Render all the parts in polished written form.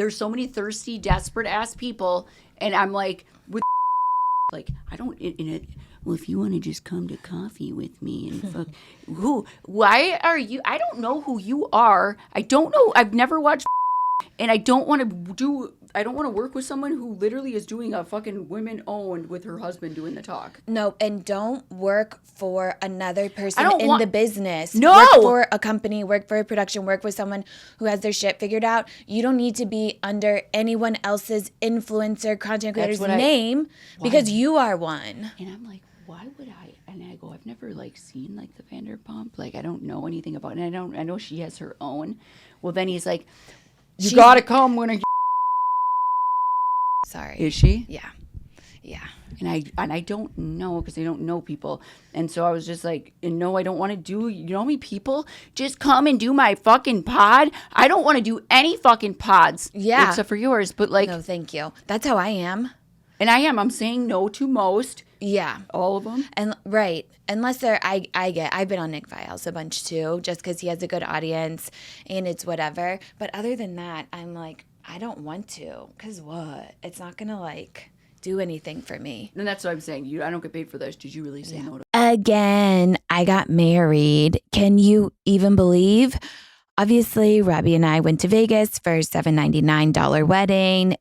there's so many thirsty, desperate ass people, and I'm like, with like, I don't in it. Well, if you want to just come to coffee with me and fuck, why are you? I don't know who you are. I don't know. I've never watched, and I don't want to work with someone who literally is doing a fucking women-owned with her husband doing the talk. No, and don't work for another person the business. No! Work for a company, work for a production, work with someone who has their shit figured out. You don't need to be under anyone else's influencer, content creator's name because you are one. And I'm like, why would I? And I go, I've never like seen like the Vanderpump. Like, I don't know anything about it. And I know she has her own. Well, then he's like, you gotta come when I. Sorry. Is she? Yeah. And I don't know because I don't know people. And so I was just like, no, I don't want to do, you know how many people just come and do my fucking pod? I don't want to do any fucking pods. Yeah. Except for yours. But like. No, thank you. That's how I am. And I'm saying no to most. Yeah. All of them. And right. Unless they're, I've been on Nick Viles a bunch too, just because he has a good audience and it's whatever. But other than that, I'm like, I don't want to. Because what? It's not going to like do anything for me. And that's what I'm saying. I don't get paid for this. Did you really say no to? Again, I got married. Can you even believe? Obviously, Robbie and I went to Vegas for a $799 wedding.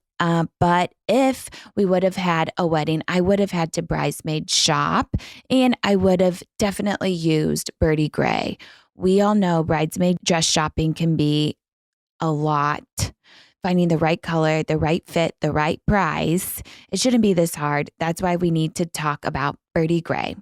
But if we would have had a wedding, I would have had to bridesmaid shop and I would have definitely used Birdie Gray. We all know bridesmaid dress shopping can be a lot. Finding the right color, the right fit, the right price. It shouldn't be this hard. That's why we need to talk about Birdie Gray.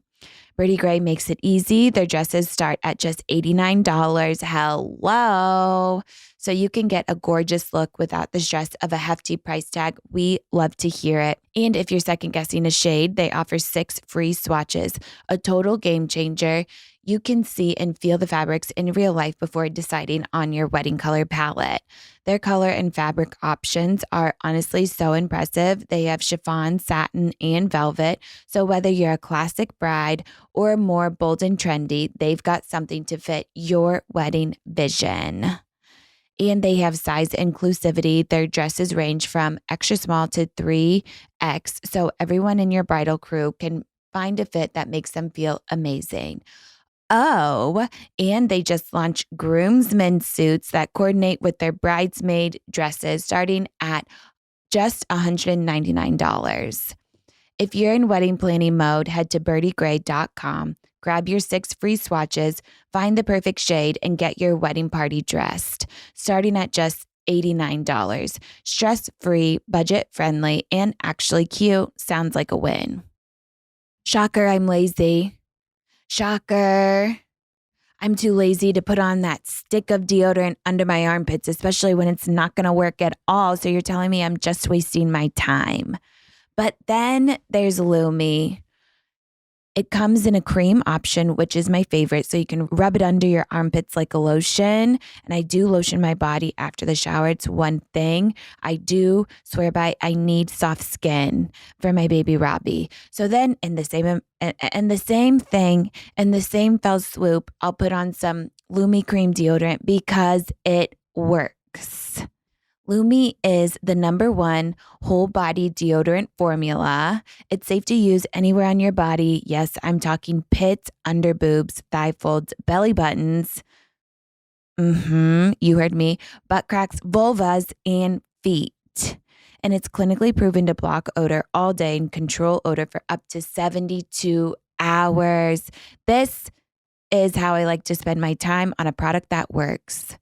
Birdie Gray makes it easy. Their dresses start at just $89. Hello. So you can get a gorgeous look without the stress of a hefty price tag. We love to hear it. And if you're second guessing a shade, they offer 6 free swatches, a total game changer. You can see and feel the fabrics in real life before deciding on your wedding color palette. Their color and fabric options are honestly so impressive. They have chiffon, satin, and velvet. So whether you're a classic bride or more bold and trendy, they've got something to fit your wedding vision. And they have size inclusivity. Their dresses range from extra small to 3X. So everyone in your bridal crew can find a fit that makes them feel amazing. Oh, and they just launched groomsmen suits that coordinate with their bridesmaid dresses starting at just $199. If you're in wedding planning mode, head to birdiegray.com, grab your 6 free swatches, find the perfect shade, and get your wedding party dressed, starting at just $89. Stress-free, budget-friendly, and actually cute. Sounds like a win. Shocker, I'm lazy. Shocker. I'm too lazy to put on that stick of deodorant under my armpits, especially when it's not going to work at all. So you're telling me I'm just wasting my time. But then there's Lumi. It comes in a cream option, which is my favorite. So you can rub it under your armpits like a lotion. And I do lotion my body after the shower. It's one thing I do swear by. I need soft skin for my baby Robbie. So then in the same fell swoop, I'll put on some Lumi cream deodorant because it works. Lumi is the #1 whole body deodorant formula. It's safe to use anywhere on your body. Yes, I'm talking pits, under boobs, thigh folds, belly buttons. You heard me. Butt cracks, vulvas, and feet. And it's clinically proven to block odor all day and control odor for up to 72 hours. This is how I like to spend my time on a product that works.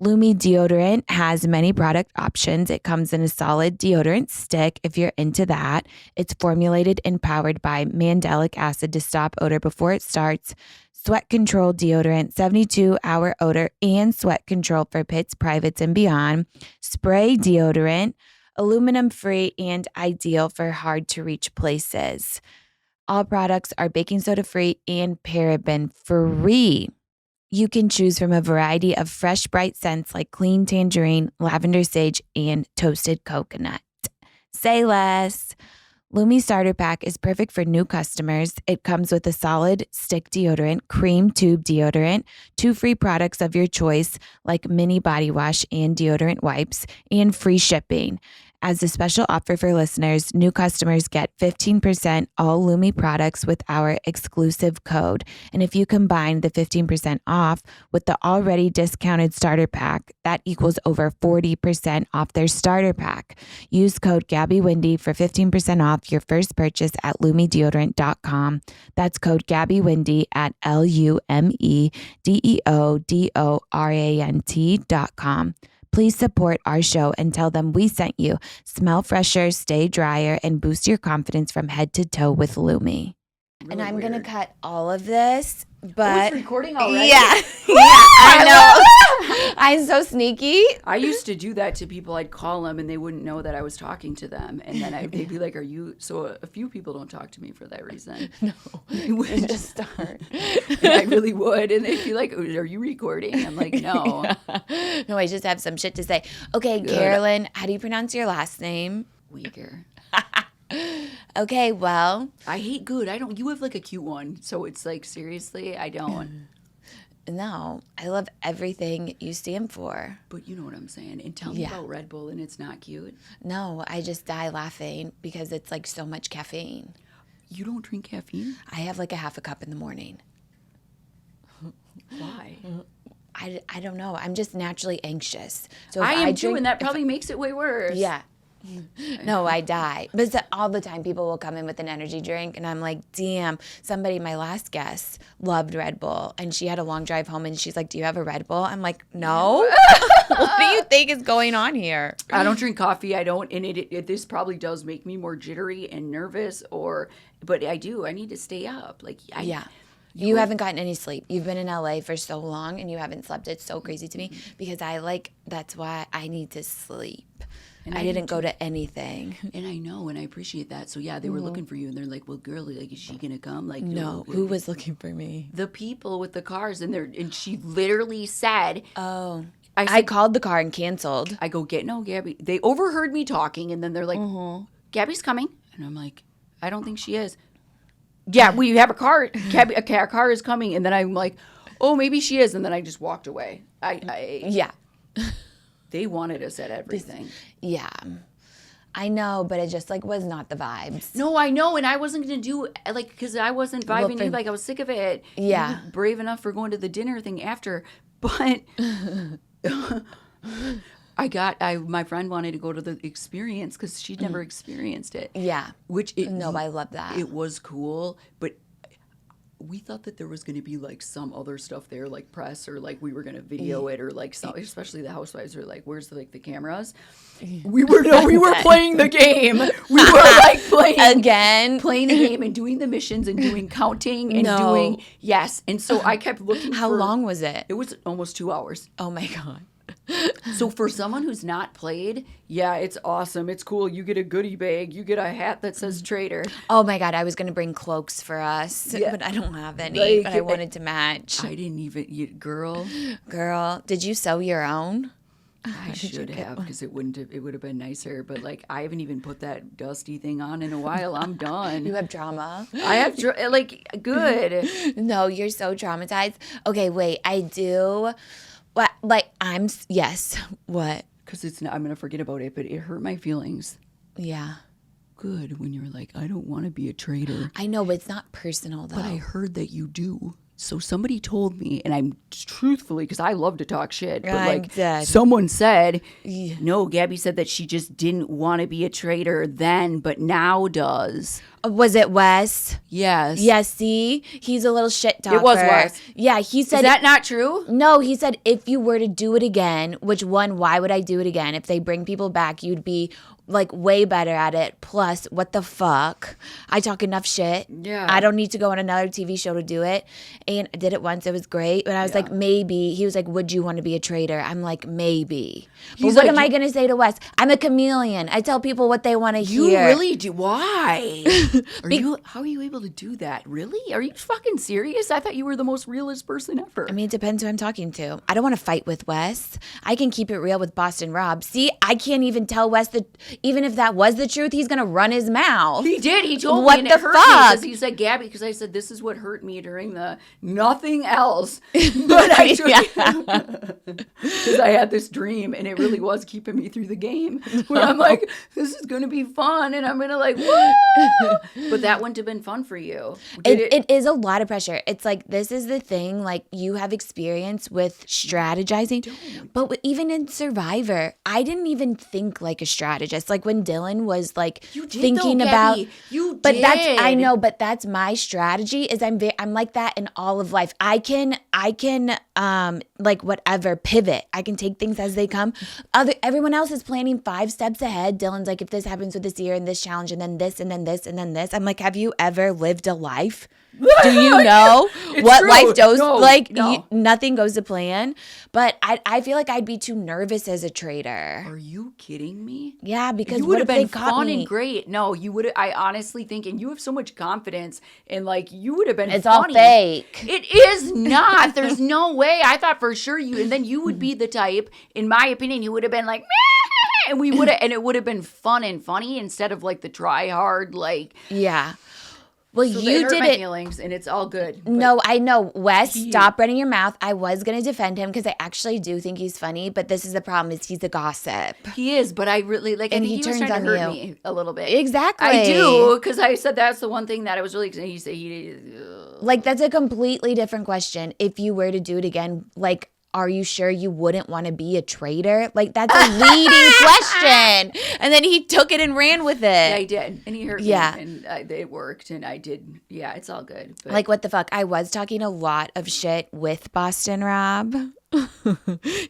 Lumi deodorant has many product options. It comes in a solid deodorant stick if you're into that. It's formulated and powered by mandelic acid to stop odor before it starts. Sweat control deodorant, 72-hour odor and sweat control for pits, privates, and beyond. Spray deodorant, aluminum-free and ideal for hard-to-reach places. All products are baking soda-free and paraben-free. You can choose from a variety of fresh, bright scents like clean tangerine, lavender sage, and toasted coconut. Say less. Lumi Starter Pack is perfect for new customers. It comes with a solid stick deodorant, cream tube deodorant, 2 free products of your choice like mini body wash and deodorant wipes, and free shipping. As a special offer for listeners, new customers get 15% all Lumi products with our exclusive code. And if you combine the 15% off with the already discounted starter pack, that equals over 40% off their starter pack. Use code GabbyWindy for 15% off your first purchase at LumiDeodorant.com. That's code GabbyWindy at LumiDeodorant.com. Please support our show and tell them we sent you. Smell fresher, stay drier, and boost your confidence from head to toe with Lumi. Really and I'm weird. going to cut all of this, Oh, but it's recording already? yeah, I know. I'm so sneaky. I used to do that to people. I'd call them and they wouldn't know that I was talking to them. And then they'd be like, are you? So a few people don't talk to me for that reason. No, They would. just start. And I really would. And they'd be like, are you recording? I'm like, no. No, I just have some shit to say. Okay, Good. Carolyn, how do you pronounce your last name? Wiger. Okay, well, I hate good. You have like a cute one. So it's like, seriously, I don't. no, I love everything you stand for. But you know what I'm saying. And tell me Yeah. about Red Bull and it's not cute. No, I just die laughing because it's like so much caffeine. You don't drink caffeine? I have like a half a cup in the morning. Why? I don't know. I'm just naturally anxious. So if I am too, drink- and that probably makes it way worse. Yeah. No, I die. But all the time people will come in with an energy drink and I'm like, damn, my last guest loved Red Bull and she had a long drive home and she's like, do you have a Red Bull? I'm like, no. What do you think is going on here? I don't drink coffee. I don't, and this probably does make me more jittery and nervous. But I do. I need to stay up. Like, Yeah. You haven't gotten any sleep. You've been in LA for so long and you haven't slept. It's so crazy to me because that's why I need to sleep. And I I do didn't go to anything. And I know, and I appreciate that. So yeah, they were looking for you, and they're like, "Well, girl, like, is she gonna come?" Like, No, who was looking for me? the people with the cars? And she literally said, Oh, I I said, called the car and canceled. I go, no, Gabby. They overheard me talking, and then they're like, Gabby's coming, and I'm like, I don't think she is. Yeah, we have a car. Gabby, a car is coming, and then I'm like, oh, maybe she is, and then I just walked away. Yeah. They wanted us at everything. Yeah. I know, but it just like was not the vibes. No, I know, and I wasn't gonna do like because I wasn't vibing you. Like I was sick of it. Yeah. You were brave enough for going to the dinner thing after, but my friend wanted to go to the experience because she'd never experienced it. Yeah. No, I love that. It was cool, but we thought that there was going to be like some other stuff there, like press, or like we were going to video it, or like some, especially the housewives are like, "Where's the cameras?" We were playing the game. We were like playing the game and doing the missions and doing counting and doing yes. And so I kept looking. How long was it? It was almost 2 hours. Oh my God. So for someone who's not played, yeah, it's awesome. It's cool. You get a goodie bag. You get a hat that says Traitor. Oh my God. I was going to bring cloaks for us, Yeah. but I don't have any, Like, but I wanted to match. I didn't even, girl. Girl, did you sew your own? I should have, because it would have been nicer. But like, I haven't even put that dusty thing on in a while. I'm done. You have drama? I have good. No, you're so traumatized. Okay, wait. I do. What? Like yes. What? Because I'm gonna forget about it. But it hurt my feelings. Yeah. Good when you're like, I don't want to be a traitor. I know, but it's not personal though. But I heard that you do. So somebody told me, and I'm truthfully, because I love to talk shit, but I'm like dead. someone said, Yeah. no, Gabby said that she just didn't want to be a traitor then, but now does. Was it Wes? Yes. Yeah, see? He's a little shit talker. It was Wes. Yeah, he said. Is that not true? No, he said if you were to do it again, why would I do it again? If they bring people back, you'd be like way better at it. Plus, what the fuck? I talk enough shit. Yeah. I don't need to go on another TV show to do it. And I did it once. It was great. But I was like, maybe. He was like, would you want to be a traitor? I'm like, maybe. But what am I going to say to Wes? I'm a chameleon. I tell people what they want to hear. You really do. Why? How are you able to do that? Really? Are you fucking serious? I thought you were the most realist person ever. I mean, it depends who I'm talking to. I don't want to fight with Wes. I can keep it real with Boston Rob. See, I can't even tell Wes that even if that was the truth, he's going to run his mouth. He did. He told what me, and the it hurt fuck? me because he said, Gabby, because I said, this is what hurt me during the nothing else. But I because I had this dream, and it really was keeping me through the game. Where I'm like, this is going to be fun, and I'm going to like, woo! But that wouldn't have been fun for you. It is a lot of pressure. It's like, this is the thing, like, you have experience with strategizing. But even in Survivor, I didn't even think like a strategist. Like when Dylan was like thinking about, but I know, but that's my strategy is I'm like that in all of life. I can like whatever pivot. I can take things as they come. Everyone else is planning 5 steps ahead. Dylan's like, if this happens with this year and this challenge and then this and then this and then this. I'm like, have you ever lived a life? Do you know what true. life goes like? No. Nothing goes to plan. But I feel like I'd be too nervous as a traitor. Are you kidding me? Yeah, because you would have been fun and great. No, you would. I honestly think, and you have so much confidence, and like you would have been. It's funny. all fake. It is not. There's no way. I thought for sure you, and then you would be the type. In my opinion, you would have been like, meh, and we would have, and it would have been fun and funny instead of like the try hard, like yeah. Well, so you hurt did my it. feelings, and it's all good. No, I know. Wes, stop running your mouth. I was going to defend him because I actually do think he's funny, but this is the problem is he's a gossip. He is, but I really like. And I think he was turns trying to on hurt you. me a little bit. Exactly. I do, because I said that's the one thing that I was really. He said he. Like, that's a completely different question. If you were to do it again, like, are you sure you wouldn't want to be a traitor? Like, that's a leading question. And then he took it and ran with it. Yeah, he did. And he hurt me. Yeah. And it worked. And I did. Yeah, it's all good. But. Like, what the fuck? I was talking a lot of shit with Boston Rob.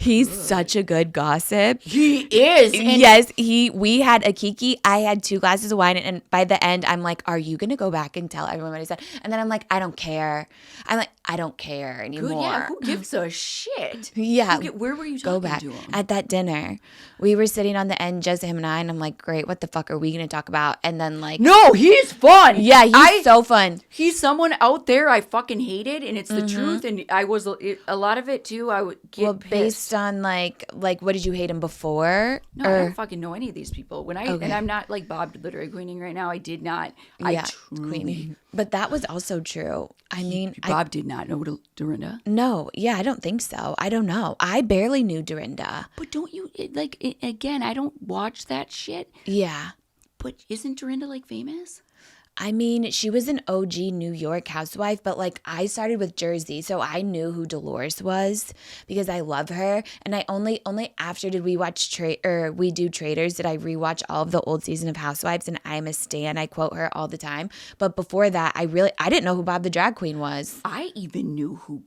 He's such a good gossip. He is. Yes, we had a kiki. I had 2 glasses of wine, and by the end, I'm like, "Are you gonna go back and tell everyone what I said?" And then I'm like, "I don't care." I'm like, "I don't care anymore." Good, yeah, who gives a shit? Yeah. Where were you talking Go back to him? at that dinner. We were sitting on the end, just him and I, and I'm like, "Great, what the fuck are we gonna talk about?" And then like, no, he's fun. Yeah, he's so fun. He's someone out there I fucking hated, and it's the truth. And I was a lot of it too. I would get pissed. Based on like what did you hate him before? No, I don't fucking know any of these people. And I'm not like Bob the drag queening right now. I did not. Yeah, queening. But that was also true. I mean, Bob did not know Dorinda. No, yeah, I don't think so. I don't know. I barely knew Dorinda. But don't you again? I don't watch that shit. Yeah, but isn't Dorinda like famous? I mean, she was an OG New York housewife, but like I started with Jersey, so I knew who Dolores was because I love her. And I only after did we watch we do Traitors did I rewatch all of the old season of Housewives, and I'm a stan. I quote her all the time. But before that, I didn't know who Bob the drag queen was. I even knew who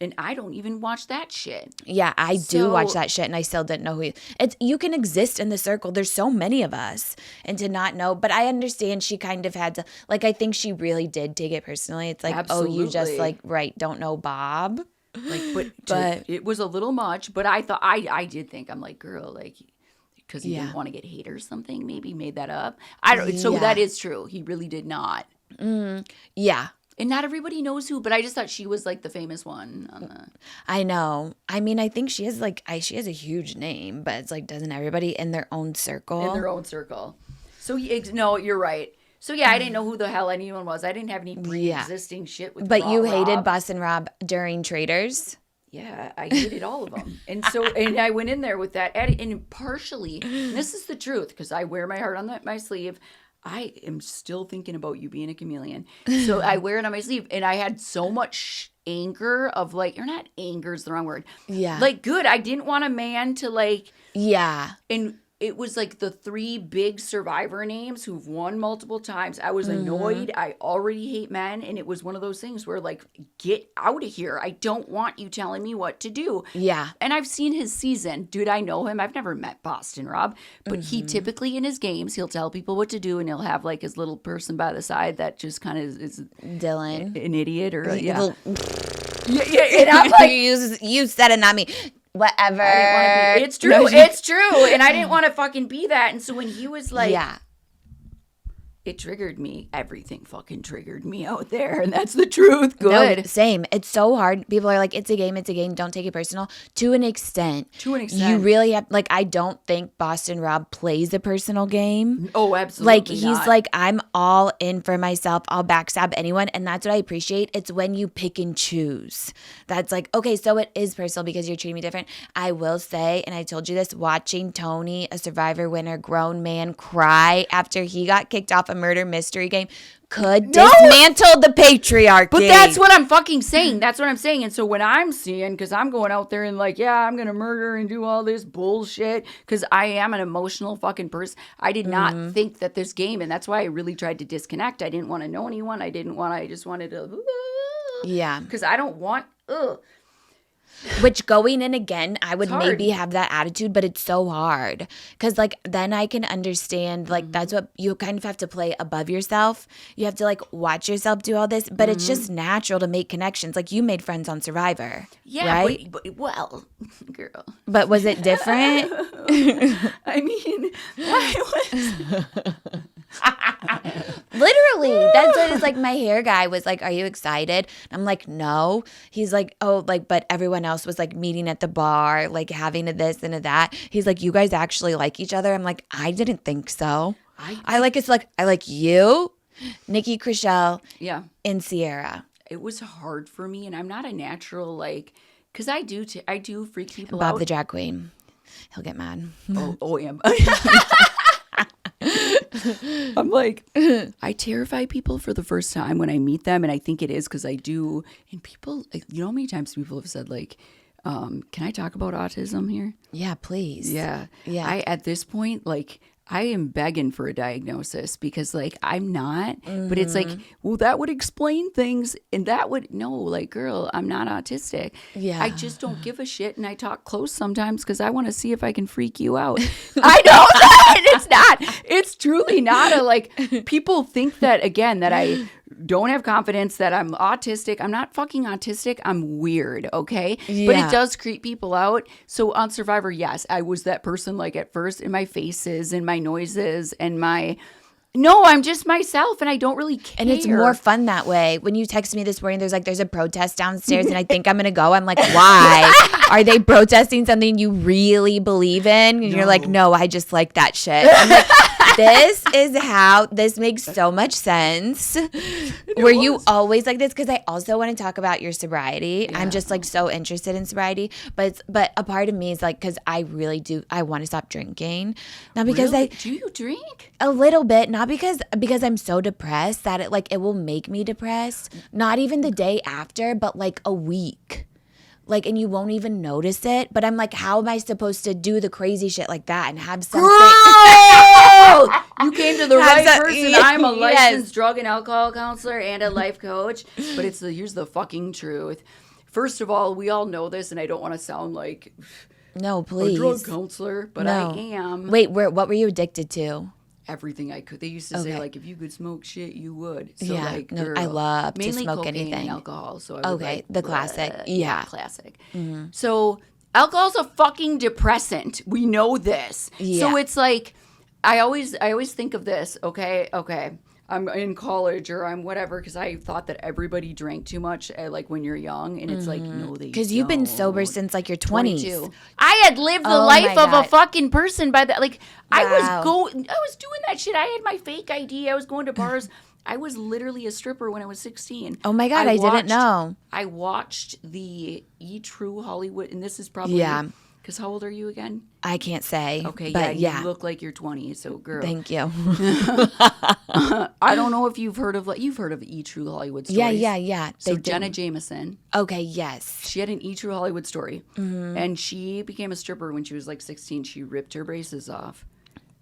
and I don't even watch that shit. Yeah, I do watch that shit, and I still didn't know who you can exist in the circle. There's so many of us, and to not know. But I understand she kind of had to, like, I think she really did take it personally. It's like, absolutely. Oh, you just like, don't know Bob. Like, but it was a little much, but I thought, I did think, I'm like, girl, like, because he didn't want to get hate or something, maybe made that up. I don't, so that is true. He really did not. Yeah. And not everybody knows who, but I just thought she was like the famous one. I know. I mean, I think she has she has a huge name, but it's like, doesn't everybody in their own circle? In their own circle. So, no, you're right. So, yeah, I didn't know who the hell anyone was. I didn't have any pre-existing shit with But you Rob. hated Boston Rob during Traitors? Yeah, I hated all of them. And so, and I went in there with that. And partially, and this is the truth, because I wear my heart on my sleeve. I am still thinking about you being a chameleon. So I wear it on my sleeve. And I had so much anger of like, you're not anger is the wrong word. Yeah. Like, good. I didn't want a man to like. Yeah. And it was like the 3 big Survivor names who've won multiple times. I was annoyed. I already hate men. And it was one of those things where like, get out of here. I don't want you telling me what to do. Yeah. And I've seen his season. Dude, I know him. I've never met Boston Rob. But he typically in his games, he'll tell people what to do. And he'll have like his little person by the side that just kind of is Dylan. An idiot or yeah. And I'm like, you said it, not me. Whatever. I didn't want to be. It's true. No, it's true. And I didn't want to fucking be that. And so when he was like, it triggered me. Everything fucking triggered me out there, and that's the truth. Good. No, same. It's so hard. People are like, it's a game. It's a game. Don't take it personal. To an extent. You really have, like, I don't think Boston Rob plays a personal game. Oh, absolutely Like, he's like, I'm all in for myself. I'll backstab anyone. And that's what I appreciate. It's when you pick and choose. That's like, okay, so it is personal because you're treating me different. I will say, and I told you this, watching Tony, a Survivor winner, grown man, cry after he got kicked off a murder mystery game could dismantle the patriarchy. But that's what I'm fucking saying. That's what I'm saying. And so when I'm seeing, because I'm going out there and like, yeah, I'm going to murder and do all this bullshit because I am an emotional fucking person. I did not think that this game, and that's why I really tried to disconnect. I didn't want to know anyone. I just wanted to. Yeah. Because I don't want. Which going in again, I would maybe have that attitude, but it's so hard. Because, like, then I can understand, like, that's what you kind of have to play above yourself. You have to, like, watch yourself do all this. But it's just natural to make connections. Like, you made friends on Survivor. Yeah. Right? But well, girl. But was it different? I mean, I was. Literally, that's what it's like. My hair guy was like, "Are you excited?" I'm like, "No." He's like, "Oh, like," but everyone else was like meeting at the bar, like having a this and a that. He's like, "You guys actually like each other?" I'm like, "I didn't think so. I like it's like I like you, Nikki, Chriselle, and Sierra." It was hard for me, and I'm not a natural like, because I do freak people Bob out. the drag queen, he'll get mad. Oh, yeah. I'm like, I terrify people for the first time when I meet them, and I think it is because I do. And people, you know how many times people have said, like, can I talk about autism here? Yeah, please. Yeah. At this point, like, I am begging for a diagnosis because, like, I'm not. But it's like, well, that would explain things, and that would, no, like, girl, I'm not autistic. Yeah. I just don't give a shit, and I talk close sometimes because I want to see if I can freak you out. I know that it's not. It's truly not a, like, people think that, again, that I don't have confidence, that I'm autistic. I'm not fucking autistic. I'm weird, okay? Yeah. But it does creep people out. So on Survivor, yes, I was that person, like, at first, in my faces and my noises and my... No, I'm just myself, and I don't really care. And it's more fun that way. When you text me this morning, there's a protest downstairs, and I think I'm going to go. I'm like, why? Are they protesting something you really believe in? And you're like, no, I just like that shit. I'm like, this makes so much sense. Were you always like this? Because I also want to talk about your sobriety. Yeah. I'm just like so interested in sobriety. But a part of me is like, because I really do, I want to stop drinking. Not because Do you drink? A little bit, not because I'm so depressed that it will make me depressed. Not even the day after, but like a week. Like, and you won't even notice it. But I'm like, how am I supposed to do the crazy shit like that and have something? Girl! You came to the right person. I'm a licensed drug and alcohol counselor and a life coach. But here's the fucking truth. First of all, we all know this, and I don't want to sound like no, please, a drug counselor, but I am. Wait, what were you addicted to? Everything I could. They used to say, like, if you could smoke shit, you would. So, yeah, like, girl, I love to smoke cocaine anything. And alcohol. So I was like, the classic. Yeah, classic. Mm-hmm. So alcohol's a fucking depressant. We know this. Yeah. So it's like, I always think of this. Okay. I'm in college or I'm whatever because I thought that everybody drank too much like when you're young, and it's like, no, they don't. Because you've been sober since like your 20s. 22. I had lived the life of a fucking person by that. Like, wow. I was doing that shit. I had my fake ID. I was going to bars. I was literally a stripper when I was 16. Oh my God, I didn't know. I watched the True Hollywood, and this is probably... Yeah. Because how old are you again? I can't say. Okay, but you look like you're 20, so girl. Thank you. I don't know if you've heard of E! True Hollywood Stories. Yeah. So Jenna Jameson. Okay, yes. She had an E! True Hollywood Story, and she became a stripper when she was like 16. She ripped her braces off.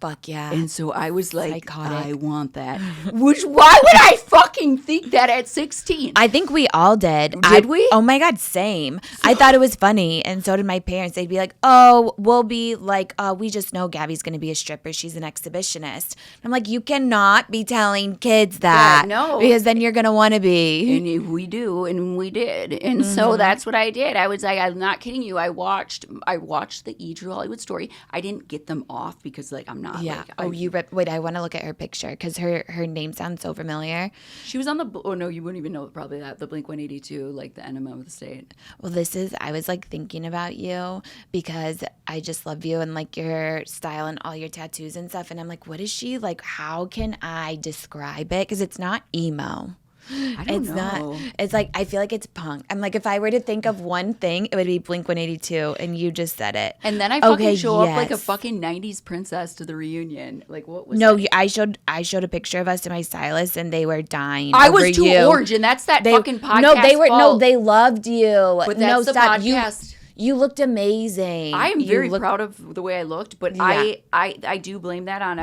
Fuck yeah. And so I was like, psychotic. I want that. Why would I fucking think that at 16? I think we all did. Did we? Oh my God, same. I thought it was funny, and so did my parents. They'd be like, oh, we'll be like, we just know Gabby's going to be a stripper. She's an exhibitionist. I'm like, you cannot be telling kids that. Yeah, no. Because then you're going to want to be. And if we do, and we did. And so that's what I did. I was like, I'm not kidding you. I watched the E! True Hollywood Story. I didn't get them off because, like, I'm not not. Yeah. Like, Wait, I want to look at her picture because her name sounds so familiar. She was on the, oh no, you wouldn't even know probably that, the Blink-182, like the enema of the state. Well, I was like thinking about you because I just love you and like your style and all your tattoos and stuff. And I'm like, what is she like? How can I describe it? Because it's not emo. I don't know. It's like, I feel like it's punk. I'm like, if I were to think of one thing, it would be Blink-182, and you just said it. And then I fucking show up like a fucking 90s princess to the reunion. Like, what was that? I showed a picture of us to my stylist, and they were dying. I was too orange, and that's that fucking podcast. No, they loved you. But that's the podcast. You looked amazing. I am very proud of the way I looked, but yeah. I do blame that on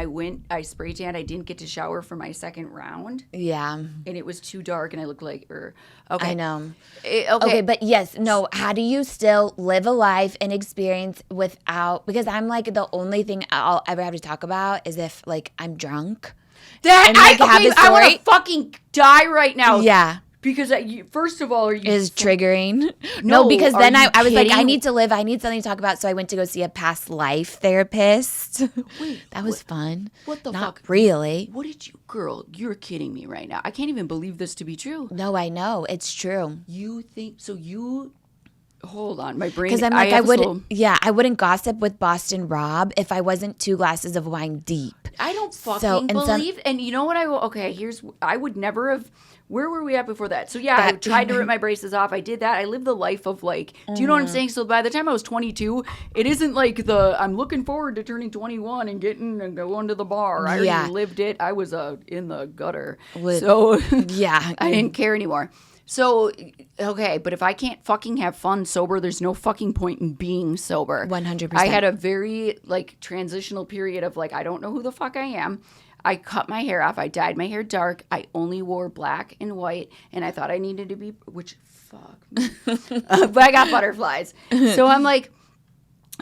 I spray tanned. I didn't get to shower for my second round. Yeah. And it was too dark, and I looked like okay. I know. Okay, but yes, no, how do you still live a life and experience without, because I'm like, the only thing I'll ever have to talk about is if like I'm drunk. I want to fucking die right now. Yeah. Because first of all, is triggering. No, because then I was like, I need something to talk about. So I went to go see a past life therapist. Wait, that was fun. What the Not fuck? Really? What did you, girl? You're kidding me right now. I can't even believe this to be true. No, I know it's true. You think so? Hold on, my brain. Because I'm like, I wouldn't gossip with Boston Rob if I wasn't 2 glasses of wine deep. I don't fucking believe. And you know what? I would never have. Where were we at before that? So yeah, I tried to rip my braces off. I did that. I lived the life of like, do you know what I'm saying? So by the time I was 22, it isn't like I'm looking forward to turning 21 and going to the bar. I already lived it. I was in the gutter. So yeah, I didn't care anymore. So, okay, but if I can't fucking have fun sober, there's no fucking point in being sober. 100%. I had a very like transitional period of like, I don't know who the fuck I am. I cut my hair off. I dyed my hair dark. I only wore black and white, and I thought I needed to be, but I got butterflies. So I'm like,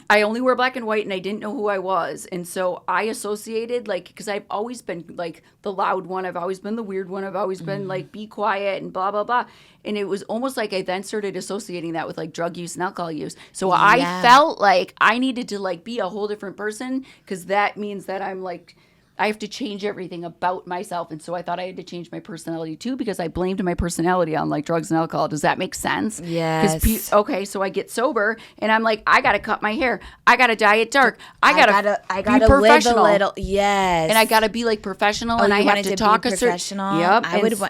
I only wear black and white, and I didn't know who I was. And so I associated, like, because I've always been, like, the loud one. I've always been the weird one. I've always been, like, be quiet and blah, blah, blah. And it was almost like I then started associating that with, like, drug use and alcohol use. So I felt like I needed to, like, be a whole different person because that means that I'm, like, I have to change everything about myself. And so I thought I had to change my personality too because I blamed my personality on like drugs and alcohol. Does that make sense? Yes. Okay, so I get sober and I'm like, I got to cut my hair. I got to dye it dark. I gotta be professional. Live a little. Yes. And I got to be like professional and I have to talk a certain. Yep.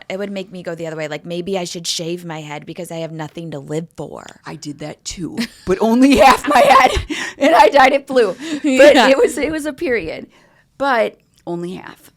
It would make me go the other way. Like maybe I should shave my head because I have nothing to live for. I did that too, but only half my head and I dyed it blue. But it was a period. But only half.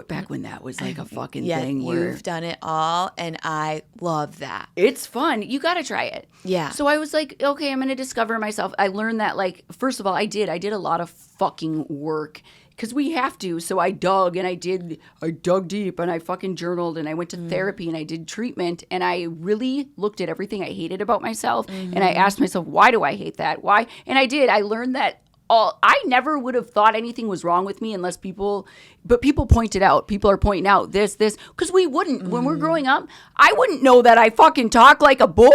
Back when that was like a fucking thing. You've done it all, and I love that. It's fun. You got to try it. Yeah. So I was like, okay, I'm going to discover myself. I learned that, like, first of all, I did a lot of fucking work because we have to. So I dug and I dug deep and I fucking journaled and I went to therapy and I did treatment and I really looked at everything I hated about myself and I asked myself, why do I hate that? Why? And I did. I learned that. I never would have thought anything was wrong with me unless people pointed out. People are pointing out this, because we wouldn't. When we're growing up, I wouldn't know that I fucking talk like a boy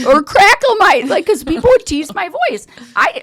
or crackle because people would tease my voice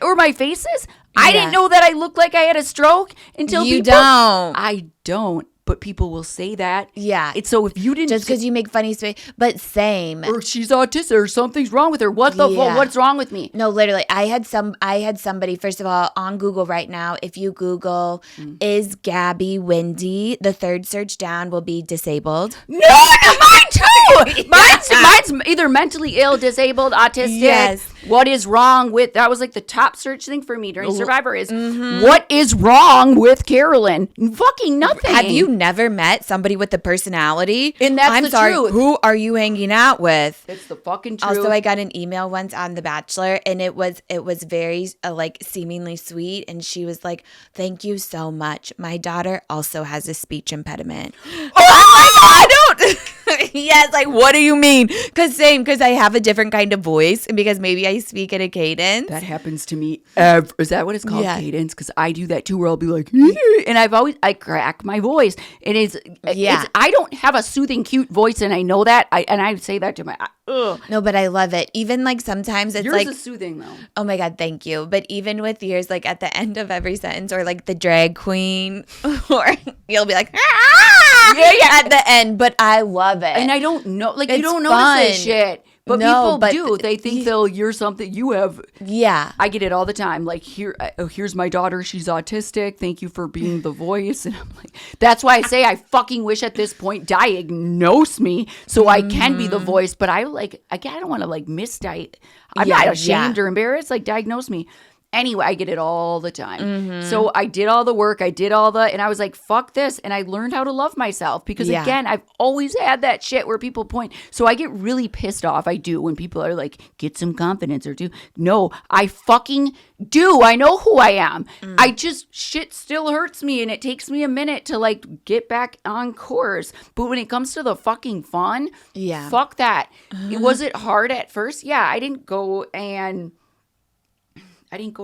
or my faces. I didn't know that I looked like I had a stroke until you don't. I don't. But people will say that. Yeah. It's so if you didn't just because you make funny face, but same. Or she's autistic or something's wrong with her. What the fuck? What's wrong with me? No, literally. I had somebody, first of all, on Google right now, if you Google is Gabby windy, the third search down will be disabled. No, mine too. Mine's either mentally ill, disabled, autistic. Yes. What is wrong with, that was like the top search thing for me during Survivor is, what is wrong with Carolyn? Fucking nothing. Have you never met somebody with the personality? And that's the truth. Who are you hanging out with? It's the fucking truth. Also, I got an email once on The Bachelor, and it was very like seemingly sweet, and she was like, "Thank you so much. My daughter also has a speech impediment." Oh my God! I don't. Yes, like, what do you mean? Because I have a different kind of voice and because maybe I speak in a cadence. That happens to me. Is that what it's called? Yeah. Cadence? Because I do that too, where I'll be like, and I crack my voice. And it's I don't have a soothing, cute voice, and I know that. I say that to my, No, but I love it. Even like sometimes it's yours like, is soothing though. oh my God, thank you. But even with yours, like at the end of every sentence or like the drag queen, or you'll be like, at the end, but I love it. And I don't know, like you It's don't fun. notice this shit. But No, people but do. They think you're something you have. Yeah. I get it all the time. Like, here's my daughter. She's autistic. Thank you for being the voice. And I'm like, that's why I say I fucking wish at this point diagnose me so I can be the voice. But I don't want to like misdiagnose. I'm not ashamed or embarrassed. Like, diagnose me. Anyway, I get it all the time. So I did all the work. And I was like, fuck this. And I learned how to love myself because again, I've always had that shit where people point. So I get really pissed off. I do when people are like, get some confidence or do. No, I fucking do. I know who I am. I just, shit still hurts me and it takes me a minute to like get back on course. But when it comes to the fucking fun, fuck that. Was it hard at first? Yeah, I didn't go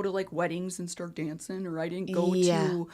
to like weddings and start dancing, or I didn't go to,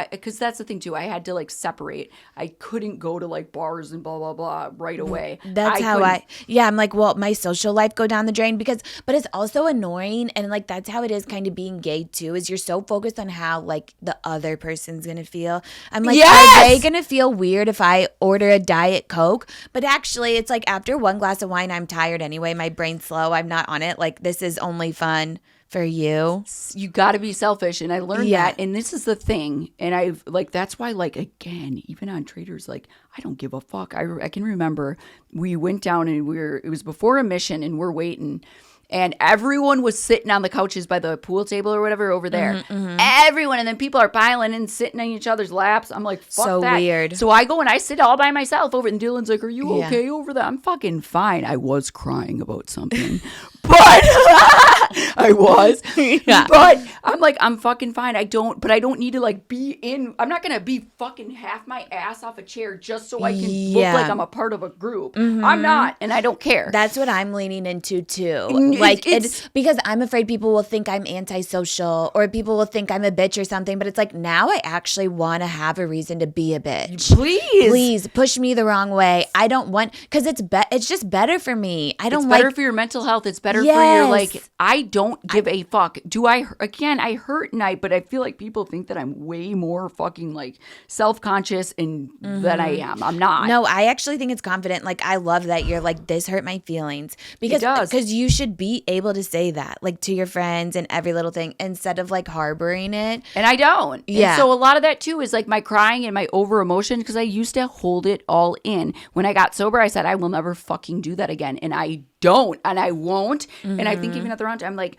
because that's the thing too. I had to like separate. I couldn't go to like bars and blah, blah, blah right away. I'm like, well, my social life go down the drain but it's also annoying. And like, that's how it is kind of being gay too, is you're so focused on how like the other person's going to feel. I'm like, are they going to feel weird if I order a Diet Coke? But actually it's like after one glass of wine, I'm tired anyway. My brain's slow. I'm not on it. Like this is only fun for you. You got to be selfish. And I learned that. And this is the thing. And I've like, that's why like, again, even on Traitors, like, I don't give a fuck. I can remember we went down and it was before a mission and we're waiting. And everyone was sitting on the couches by the pool table or whatever over there. Everyone. And then people are piling in, sitting on each other's laps. I'm like, fuck so that. Weird. So I go and I sit all by myself over. And Dylan's like, are you okay over there? I'm fucking fine. I was crying about something. But I was. But I'm like, I'm fucking fine. I don't need to like be in. I'm not going to be fucking half my ass off a chair just so I can look like I'm a part of a group. I'm not. And I don't care. That's what I'm leaning into too. Like it's because I'm afraid people will think I'm antisocial or people will think I'm a bitch or something. But it's like now I actually want to have a reason to be a bitch. Please push me the wrong way. I don't want because it's just better for me. It's better for your mental health. It's better for your like. I don't give a fuck. I hurt but I feel like people think that I'm way more fucking like self-conscious and than I am. I'm not. No, I actually think it's confident. Like I love that you're like this hurt my feelings because you should be able to say that like to your friends and every little thing instead of like harboring it. And I don't. Yeah. And so a lot of that too is like my crying and my over emotion because I used to hold it all in. When I got sober, I said I will never fucking do that again, and I don't, and I won't. And I think even at the round, I'm like,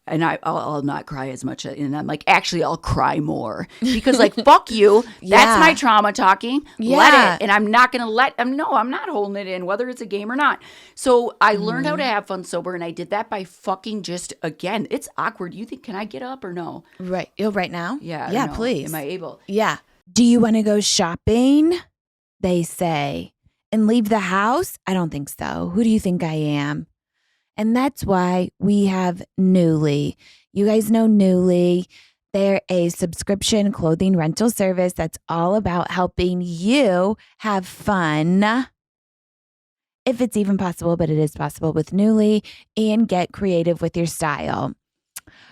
and I'll not cry as much. And I'm like, actually, I'll cry more because like, fuck you. That's my trauma talking. Let it. And I'm not going to I'm not holding it in, whether it's a game or not. So I learned how to have fun sober. And I did that by fucking just, again, it's awkward. You think, can I get up or no? Right. Right now? Yeah. Yeah, please. Am I able? Yeah. Do you want to go shopping? They say. And leave the house? I don't think so. Who do you think I am? And that's why we have Nuuly. You guys know Nuuly. They're a subscription clothing rental service that's all about helping you have fun, if it's even possible, but it is possible with Nuuly, and get creative with your style.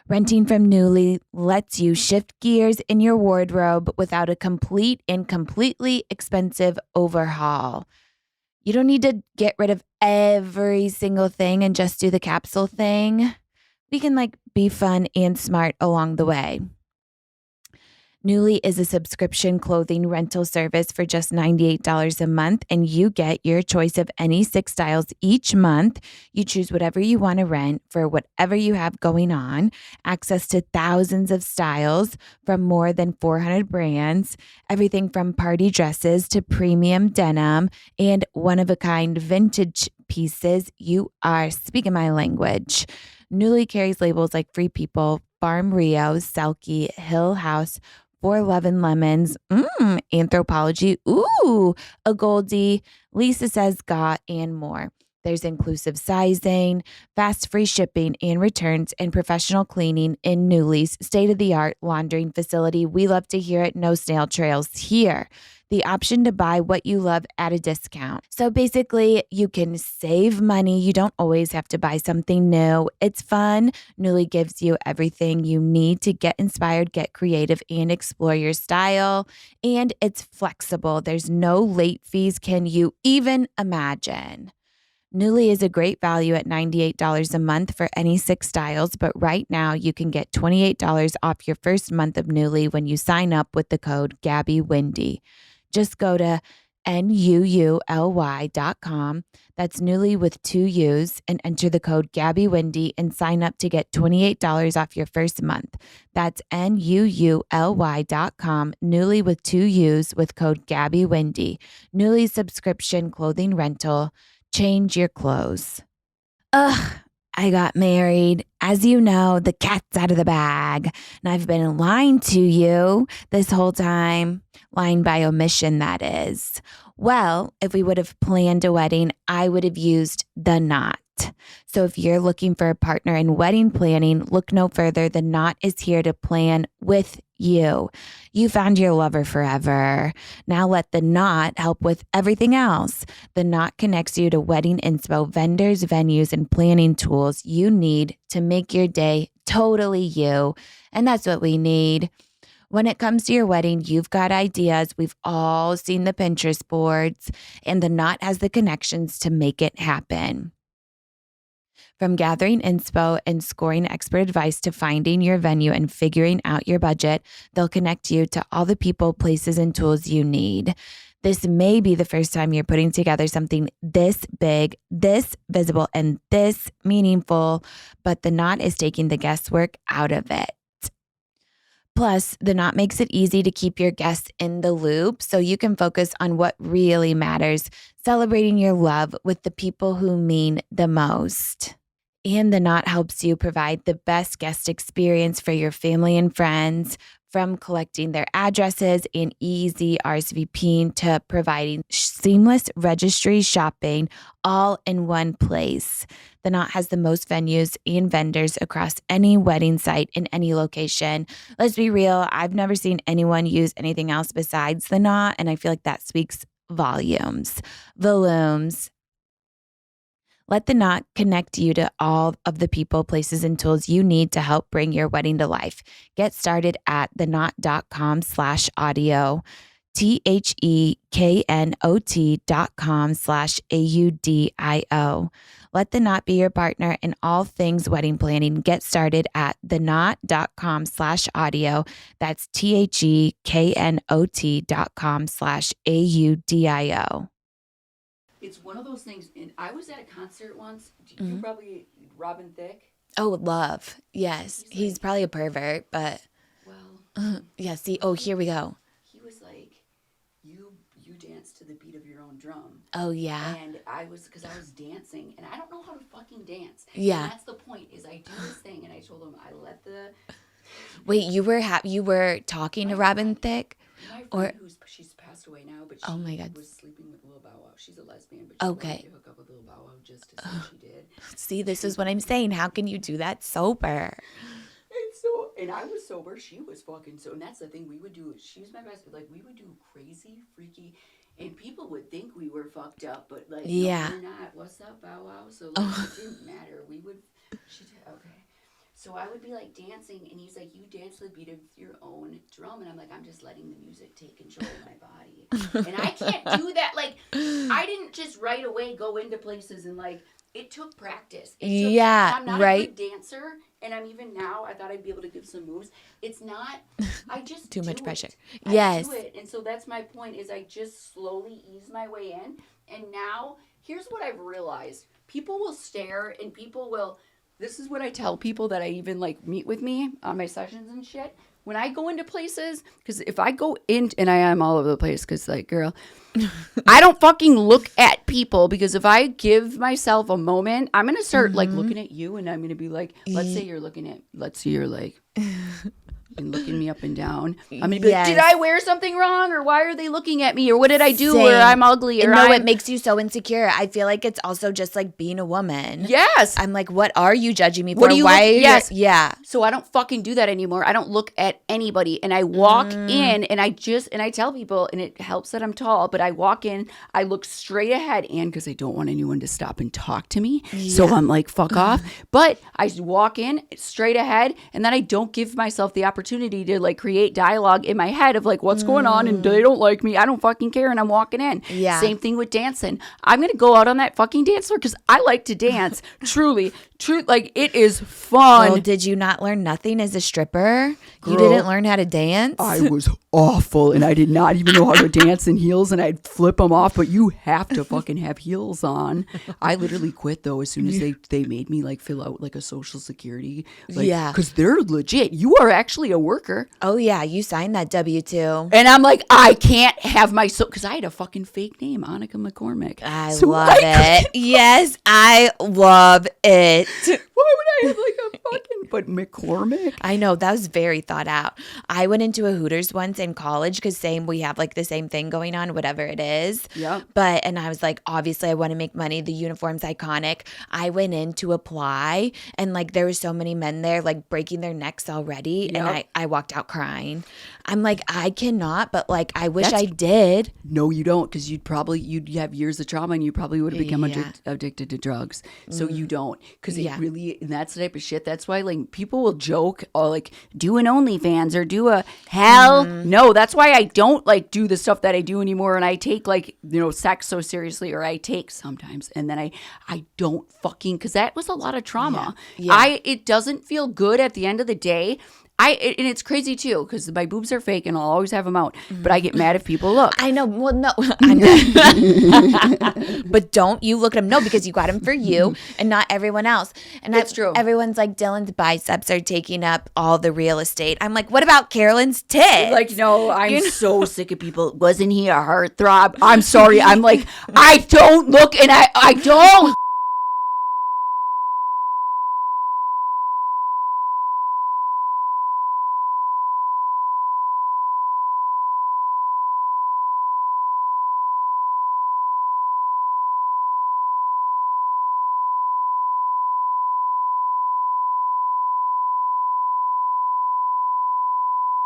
Renting from Nuuly lets you shift gears in your wardrobe without a complete and completely expensive overhaul. You don't need to get rid of every single thing and just do the capsule thing. We can like be fun and smart along the way. Nuuly is a subscription clothing rental service for just $98 a month, and you get your choice of any 6 styles each month. You choose whatever you want to rent for whatever you have going on, access to thousands of styles from more than 400 brands, everything from party dresses to premium denim and one-of-a-kind vintage pieces. You are speaking my language. Nuuly carries labels like Free People, Farm Rio, Selkie, Hill House, 4 Love and Lemons, Anthropology, ooh, a Goldie, Lisa Says Got, and more. There's inclusive sizing, fast free shipping and returns, and professional cleaning in Newly's state-of-the-art laundering facility. We love to hear it. No snail trails here. The option to buy what you love at a discount. So basically, you can save money. You don't always have to buy something new. It's fun. Newly gives you everything you need to get inspired, get creative, and explore your style. And it's flexible. There's no late fees. Can you even imagine? Newly is a great value at $98 a month for any 6 styles, but right now you can get $28 off your first month of Newly when you sign up with the code GabbyWindy. Just go to NUULY.com, that's Newly with 2 U's, and enter the code GabbyWindy and sign up to get $28 off your first month. That's NUULY.com, Newly with 2 U's with code GabbyWindy. Newly subscription clothing rental. Change your clothes. Ugh, I got married. As you know, the cat's out of the bag. And I've been lying to you this whole time. Lying by omission, that is. Well, if we would have planned a wedding, I would have used the knot. So if you're looking for a partner in wedding planning, look no further. The Knot is here to plan with you. You found your lover forever. Now let the Knot help with everything else. The Knot connects you to wedding inspo, vendors, venues, and planning tools you need to make your day totally you. And that's what we need. When it comes to your wedding, you've got ideas. We've all seen the Pinterest boards, and the Knot has the connections to make it happen. From gathering inspo and scoring expert advice to finding your venue and figuring out your budget, they'll connect you to all the people, places, and tools you need. This may be the first time you're putting together something this big, this visible, and this meaningful, but the Knot is taking the guesswork out of it. Plus, the Knot makes it easy to keep your guests in the loop so you can focus on what really matters, celebrating your love with the people who mean the most. And the Knot helps you provide the best guest experience for your family and friends, from collecting their addresses and easy RSVPing to providing seamless registry shopping all in one place. The Knot has the most venues and vendors across any wedding site in any location. Let's be real, I've never seen anyone use anything else besides the Knot, and I feel like that speaks volumes. Volumes. Let the Knot connect you to all of the people, places, and tools you need to help bring your wedding to life. Get started at theknot.com/audio, THEKNOT.com/AUDIO. Let the Knot be your partner in all things wedding planning. Get started at theknot.com/audio. That's THEKNOT.com/AUDIO. It's one of those things, and I was at a concert once. You probably, Robin Thicke? Oh, love. Yes. He's probably a pervert, but... Well... yeah, see, oh, here we go. He was like, you dance to the beat of your own drum. Oh, yeah. And because I was dancing, and I don't know how to fucking dance. Yeah. And that's the point, is I do this thing, and I told him I let the... Wait, you were talking to Robin Thicke? My friend she's passed away now, but she oh my God. was sleeping with Lil Bow Wow. She's a lesbian, but she wanted to hook up with Lil Bow Wow just to see she did. See, this is what I'm saying. How can you do that sober? And I was sober. She was fucking so. And that's the thing we would do. She was my best. Like, we would do crazy, freaky, and people would think we were fucked up, but like, yeah, no, we're not. What's up, Bow Wow? So like, it didn't matter. We would. Okay. So I would be like dancing, and he's like, you dance to the beat of your own drum. And I'm like, I'm just letting the music take control of my body. And I can't do that. Like, I didn't just right away go into places, and like, it took practice. I'm not a good dancer, and I'm even now, I thought I'd be able to give some moves. It's not, I just too much pressure. I do it. And so that's my point, is I just slowly ease my way in. And now, here's what I've realized. People will stare, and people will... This is what I tell people that I even like meet with me on my sessions and shit. When I go into places, because if I go in, and I am all over the place, because like, girl, I don't fucking look at people, because if I give myself a moment, I'm going to start like looking at you, and I'm going to be like, let's say you're like, and looking me up and down. I'm gonna be like, did I wear something wrong, or why are they looking at me, or what did I do, or I'm ugly, or no, it makes you so insecure. I feel like it's also just like being a woman. Yes, I'm like, what are you judging me for? What do you why? Yes, yeah. So I don't fucking do that anymore. I don't look at anybody, and I walk in, and I tell people, and it helps that I'm tall, but I walk in, I look straight ahead, and because I don't want anyone to stop and talk to me, so I'm like, fuck off. But I walk in straight ahead, and then I don't give myself the opportunity to like create dialogue in my head of like what's going on, and they don't like me. I don't fucking care, and I'm walking in. Yeah. Same thing with dancing. I'm gonna go out on that fucking dance floor because I like to dance. Truly, like it is fun. Well, did you not learn nothing as a stripper? You didn't learn how to dance? I was awful, and I did not even know how to dance in heels, and I'd flip them off, but you have to fucking have heels on. I literally quit though as soon as they made me like fill out like a social security, like, because they're legit. You are actually a worker. Oh yeah, you signed that W-2. And I'm like, I can't have my because I had a fucking fake name, Annika McCormick. I love it. Yes, I love it. Why would I have like a fucking McCormick? I know, that was very thought out. I went into a Hooters once in college because we have like the same thing going on, whatever it is. Yeah. And I was like, obviously I want to make money. The uniform's iconic. I went in to apply, and like there were so many men there like breaking their necks already. Yep. And I walked out crying. I'm like, I cannot, but like I wish I did. No, you don't, because you'd have years of trauma, and you probably would have become addicted to drugs. So you don't, because it really, and that's the type of shit. That's why like people will joke, oh, like do an OnlyFans or do a no. That's why I don't like do the stuff that I do anymore, and I take like sex so seriously, or I take sometimes, and then I don't fucking, because that was a lot of trauma. It doesn't feel good at the end of the day. And it's crazy too, because my boobs are fake and I'll always have them out. But I get mad if people look. I know. Well, no. But don't you look at them. No, because you got them for you and not everyone else. And that's true. Everyone's like, Dylan's biceps are taking up all the real estate. I'm like, what about Carolyn's tits? Like, no, I'm so sick of people. Wasn't he a heartthrob? I'm sorry. I'm like, I don't look, and I don't.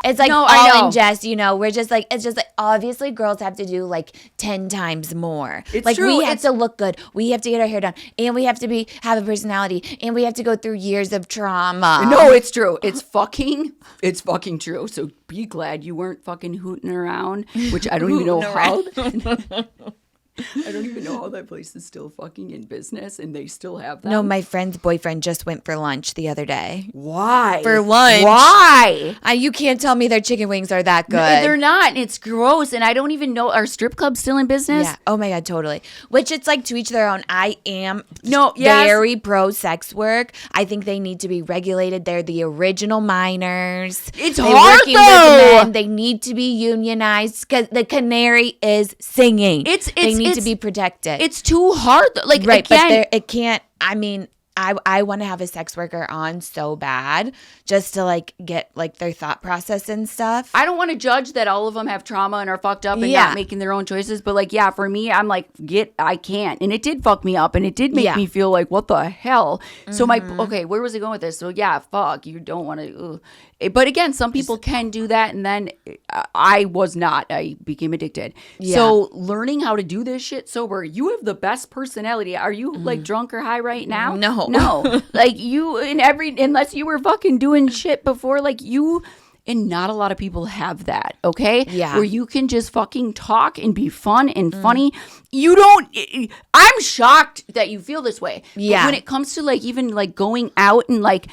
It's like all in jest, we're just like, it's just like, obviously girls have to do like 10 times more. It's like true. We have to look good. We have to get our hair done, and we have to have a personality, and we have to go through years of trauma. No, it's true. It's fucking true. So be glad you weren't fucking hooting around, which I don't even know how. I don't even know how that place is still fucking in business, and they still have that. No, my friend's boyfriend just went for lunch the other day. Why? For lunch. Why? You can't tell me their chicken wings are that good. No, they're not. It's gross, and I don't even know. Are strip clubs still in business? Yeah. Oh my God, totally. Which it's like to each their own. I am very pro sex work. I think they need to be regulated. They're the original minors. It's hard working though. With men. They need to be unionized because the canary is singing. They need to be protected. It's too hard. Like, right, again, but it can't. I mean, I want to have a sex worker on so bad just to like get like their thought process and stuff. I don't want to judge that all of them have trauma and are fucked up and not making their own choices. But like, for me, I'm like, I can't. And it did fuck me up, and it did make me feel like, what the hell? Mm-hmm. So where was I going with this? So fuck, you don't want to. But again, some people can do that, and then I was not. I became addicted. Yeah. So learning how to do this shit sober, you have the best personality. Are you like drunk or high right now? No. Like you unless you were fucking doing shit before, like you. And not a lot of people have that, okay? Yeah. Where you can just fucking talk and be fun and funny. You don't, I'm shocked that you feel this way. Yeah. But when it comes to like even like going out and like,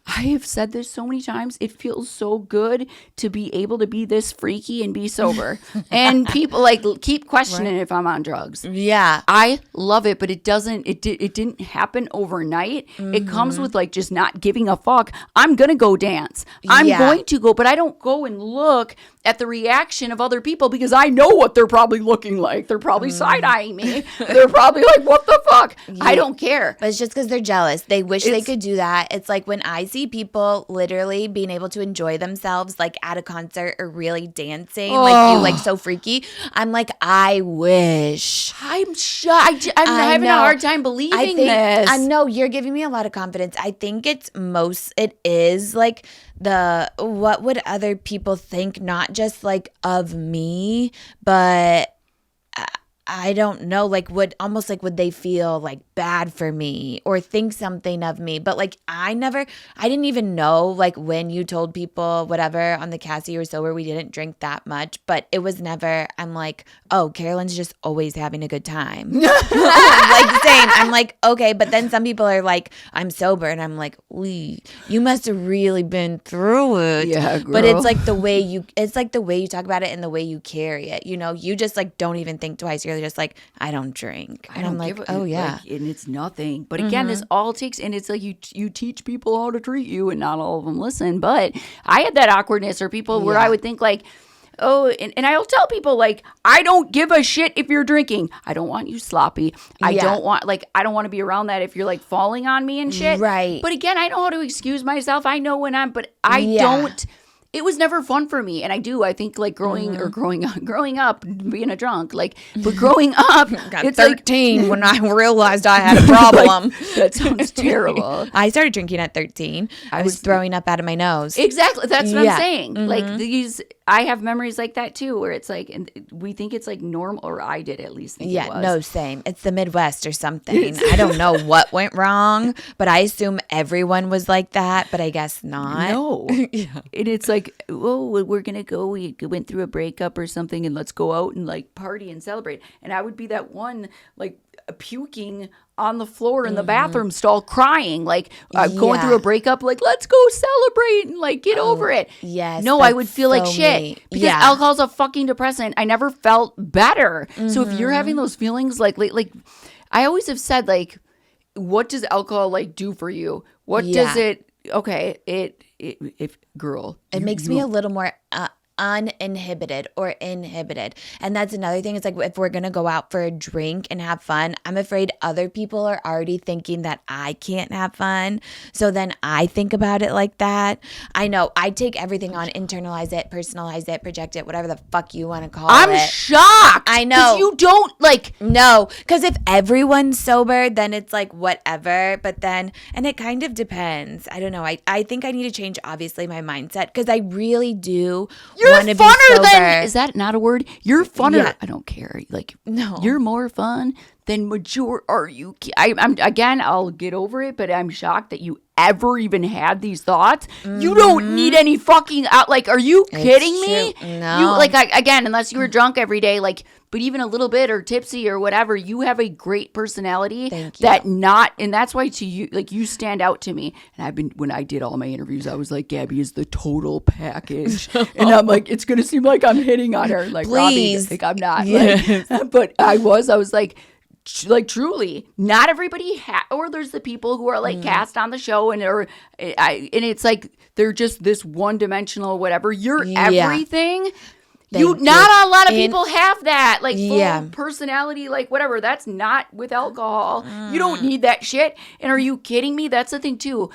I have said this so many times, it feels so good to be able to be this freaky and be sober. And people like keep questioning if I'm on drugs. Yeah. I love it, but it didn't happen overnight. Mm-hmm. It comes with like just not giving a fuck. I'm going to go dance. I'm going to go, but I don't go and look at the reaction of other people because I know what they're probably looking like. They're probably side-eyeing me. They're probably like, what the fuck? I don't care. But it's just because they're jealous. They wish they could do that. It's like when I see people literally being able to enjoy themselves like at a concert or really dancing, like you like so freaky. I'm like, I wish. I'm shocked. I'm having a hard time believing this. I know you're giving me a lot of confidence. I think it is like what would other people think, not just like of me, but I don't know, like would they feel like bad for me or think something of me? But like I didn't even know, like when you told people whatever on the Cassie or Sober, we didn't drink that much, but it was never, I'm like, oh, Carolyn's just always having a good time. Like same. I'm like, okay, but then some people are like, I'm sober, and I'm like, you must have really been through it. Yeah, girl. But it's like the way you talk about it and the way you carry it. You know, you just like don't even think twice. You're just like, I don't drink. And I'm like, oh yeah. Like, and it's nothing. But again, this all takes, and it's like you teach people how to treat you, and not all of them listen. But I had that awkwardness, or people where I would think like, oh, and I'll tell people like, I don't give a shit if you're drinking. I don't want you sloppy. I don't want to be around that if you're like falling on me and shit. Right. But again, I know how to excuse myself. I know when but I don't. It was never fun for me, and I think like growing up, being a drunk, like, but growing up, it's 13 like, when I realized I had a problem. Like, that sounds terrible. I started drinking at 13. I was throwing up out of my nose. Exactly, that's what I'm saying. Like I have memories like that too, where it's like, and we think it's like normal, or I did at least think it was. No, same. It's the Midwest or something. I don't know what went wrong, but I assume everyone was like that, but I guess not. No. And it's like, oh, we're going to go. We went through a breakup or something, and let's go out and like party and celebrate. And I would be that one like puking on the floor in the bathroom stall, crying, like going through a breakup, like, let's go celebrate and like get over it. Yes. No, I would feel like shit because alcohol's a fucking depressant. I never felt better. So if you're having those feelings, like I always have said, like, what does alcohol like do for you? What does it? Okay, it makes me a little more uninhibited or inhibited. And that's another thing. It's like, if we're going to go out for a drink and have fun, I'm afraid other people are already thinking that I can't have fun. So then I think about it like that. I know I take everything on, internalize it, personalize it, project it, whatever the fuck you want to call it. I'm shocked. I know. You don't like. No, because if everyone's sober, then it's like whatever. But then, and it kind of depends. I don't know. I think I need to change, obviously, my mindset, because I really do. You're funner than, is that not a word? You're funner. Yeah. I don't care. Like, no, you're more fun than are you? I'm again, I'll get over it, but I'm shocked that you ever even had these thoughts. You don't need any fucking out. Like, are you kidding me? No. You like, again, unless you were drunk every day, like, but even a little bit or tipsy or whatever, you have a great personality. Thank you. And that's why to you, like, you stand out to me. And when I did all my interviews, I was like, Gabby is the total package. And I'm like, it's going to seem like I'm hitting on her. Like, please. Robbie, like, I'm not. Yes. Like, but I was like truly, not everybody or there's the people who are like cast on the show and it's like they're just this one-dimensional whatever. You're everything. Not a lot of people have that, like, full personality, like, whatever. That's not with alcohol. You don't need that shit. And are you kidding me? That's the thing, too.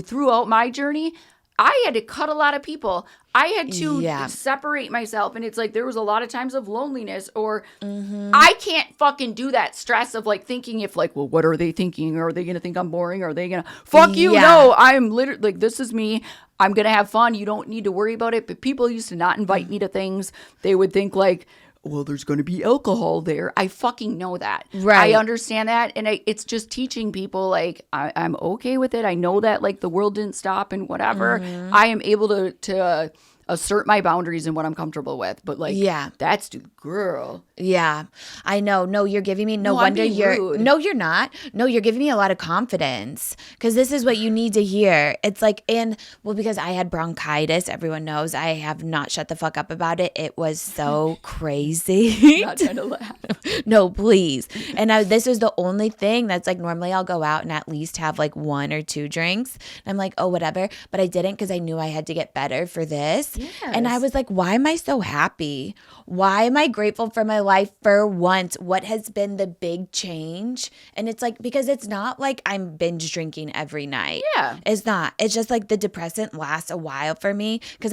Throughout my journey, I had to cut a lot of people. I had to separate myself. And it's like there was a lot of times of loneliness or I can't fucking do that stress of, like, thinking if, like, well, what are they thinking? Are they going to think I'm boring? Are they going to fuck you? No, I'm literally, like, this is me. I'm going to have fun. You don't need to worry about it. But people used to not invite me to things. They would think like, well, there's going to be alcohol there. I fucking know that. Right. I understand that. And it's just teaching people like, I'm okay with it. I know that like the world didn't stop and whatever. I am able to assert my boundaries and what I'm comfortable with. But like, that's the girl. Yeah, I know. No, you're giving me no wonder rude. No, you're not. No, you're giving me a lot of confidence because this is what you need to hear. It's like, because I had bronchitis, everyone knows I have not shut the fuck up about it. It was so crazy. Not trying to laugh. No, please. And this was the only thing that's like, normally I'll go out and at least have like 1 or 2 drinks. And I'm like, oh, whatever. But I didn't because I knew I had to get better for this. And I was like, why am I so happy? Why am I grateful for my life for once? What has been the big change? And it's like, because it's not like I'm binge drinking every night. Yeah. It's not. It's just like the depressant lasts a while for me because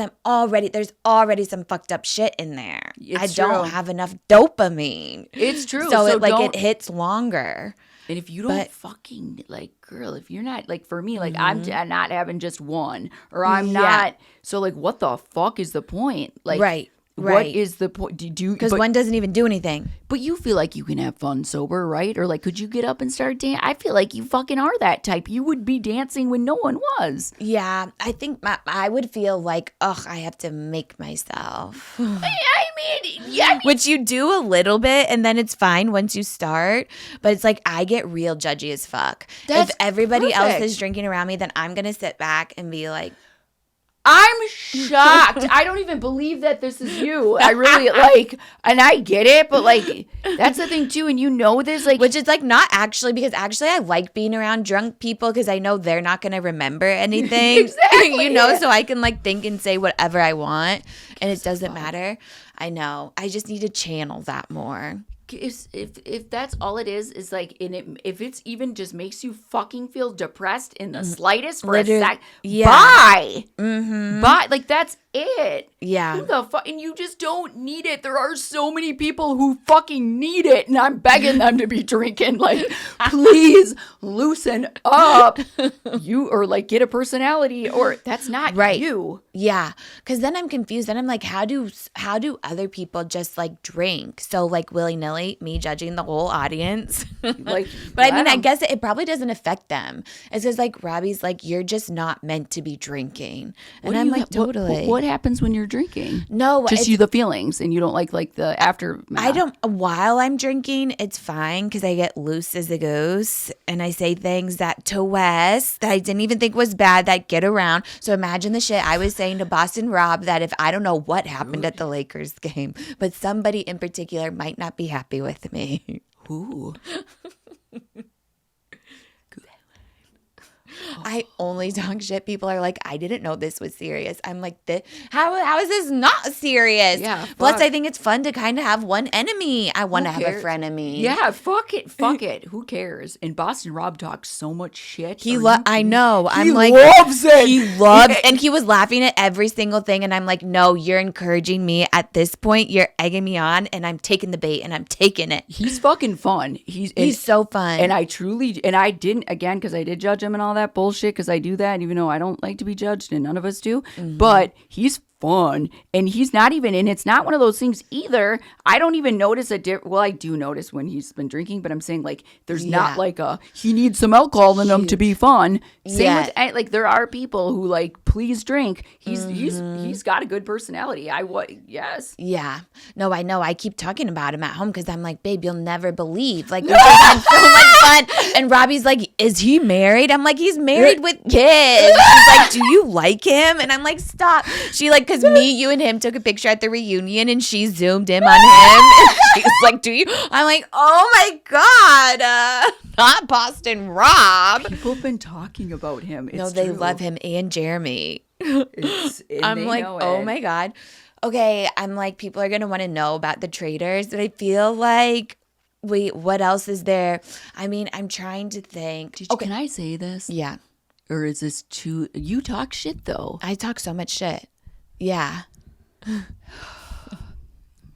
there's already some fucked up shit in there. I don't have enough dopamine. It's true. So it hits longer. And if you don't fucking, like, girl, if you're not, like, for me, like, I'm not having just one, or I'm not, so, like, what the fuck is the point? Like, right. What is the point? Because one doesn't even do anything. But you feel like you can have fun sober, right? Or, like, could you get up and start dancing? I feel like you fucking are that type. You would be dancing when no one was. Yeah, I think I would feel like, I have to make myself. Which you do a little bit, and then it's fine once you start. But it's like, I get real judgy as fuck. If everybody else is drinking around me, then I'm going to sit back and be like, I'm shocked. I don't even believe that this is you. I really and I get it, but like, that's the thing too. And you know this, like, which is like not actually, because actually I like being around drunk people because I know they're not going to remember anything. Exactly. So I can like think and say whatever I want, and it doesn't matter. I know. I just need to channel that more. If that's all it is like, if it's even just makes you fucking feel depressed in the slightest for a sec, bye. Mm-hmm. Bye. Like, that's it. Yeah. Who the fuck? And you just don't need it. There are so many people who fucking need it, and I'm begging them to be drinking. Like, please loosen up. Or like get a personality, or that's not you. Yeah. Because then I'm confused. Then I'm like, how do other people just like drink? So like willy-nilly, me judging the whole audience. Like, but I mean, I guess it probably doesn't affect them. It's because like Robbie's like, you're just not meant to be drinking. And I'm like, totally. What happens when you're drinking? No, just the feelings, and you don't like the aftermath. I don't. While I'm drinking, it's fine because I get loose as a goose, and I say things to Wes that I didn't even think was bad that get around. So imagine the shit I was saying to Boston Rob that if I don't know what happened at the Lakers game, but somebody in particular might not be happy with me. Ooh. I only talk shit. People are like, I didn't know this was serious. I'm like, how is this not serious? Yeah. Fuck. Plus, I think it's fun to kind of have one enemy. I want to have a frenemy. Yeah, fuck it. Fuck it. Who cares? And Boston Rob talks so much shit. I know. He loves it. He loves and he was laughing at every single thing. And I'm like, no, you're encouraging me at this point. You're egging me on, and I'm taking the bait, and I'm taking it. He's fucking fun. He's so fun. And I didn't, again, because I did judge him and all that bullshit, because I do that even though I don't like to be judged, and none of us do. Mm-hmm. But he's fun, and he's not even, and it's not one of those things either. I don't even notice well, I do notice when he's been drinking, but I'm saying like there's not like he needs some alcohol in him to be fun. Same with like there are people who like please drink. He's got a good personality. Yes. Yeah. No, I know. I keep talking about him at home because I'm like, babe, you'll never believe. Like, we've had so much fun. And Robbie's like, is he married? I'm like, he's married with kids. She's like, do you like him? And I'm like, stop. She like, because you and him took a picture at the reunion, and she zoomed in on him. And she's like, do you? I'm like, oh my God. Not Boston Rob. People have been talking about him. It's they true. love him and Jeremy. I'm like, oh my God. Okay, I'm like, people are going to want to know about the Traitors, but I feel like, wait, what else is there? I mean, I'm trying to think. Can I say this? Yeah. Or is this too... You talk shit, though. I talk so much shit. Yeah. I'm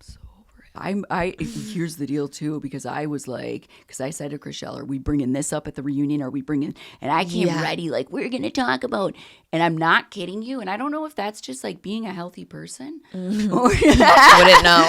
so over it. Here's the deal, too, because I was like... Because I said to Chriselle, are we bringing this up at the reunion? Are we bringing... And I came ready, like, we're going to talk about... And I'm not kidding you. And I don't know if that's just, like, being a healthy person. Mm-hmm. Wouldn't know.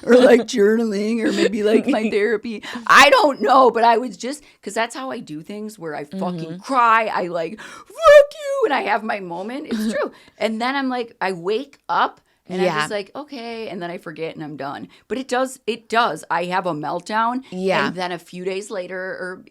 Or, like, journaling, or maybe, like, my therapy. I don't know. But I was just... Because that's how I do things, where I fucking cry. I, like, fuck you. And I have my moment. It's true. And then I'm like, I wake up. And I'm just like, okay. And then I forget, and I'm done. But it does. I have a meltdown. Yeah. And then a few days later, or...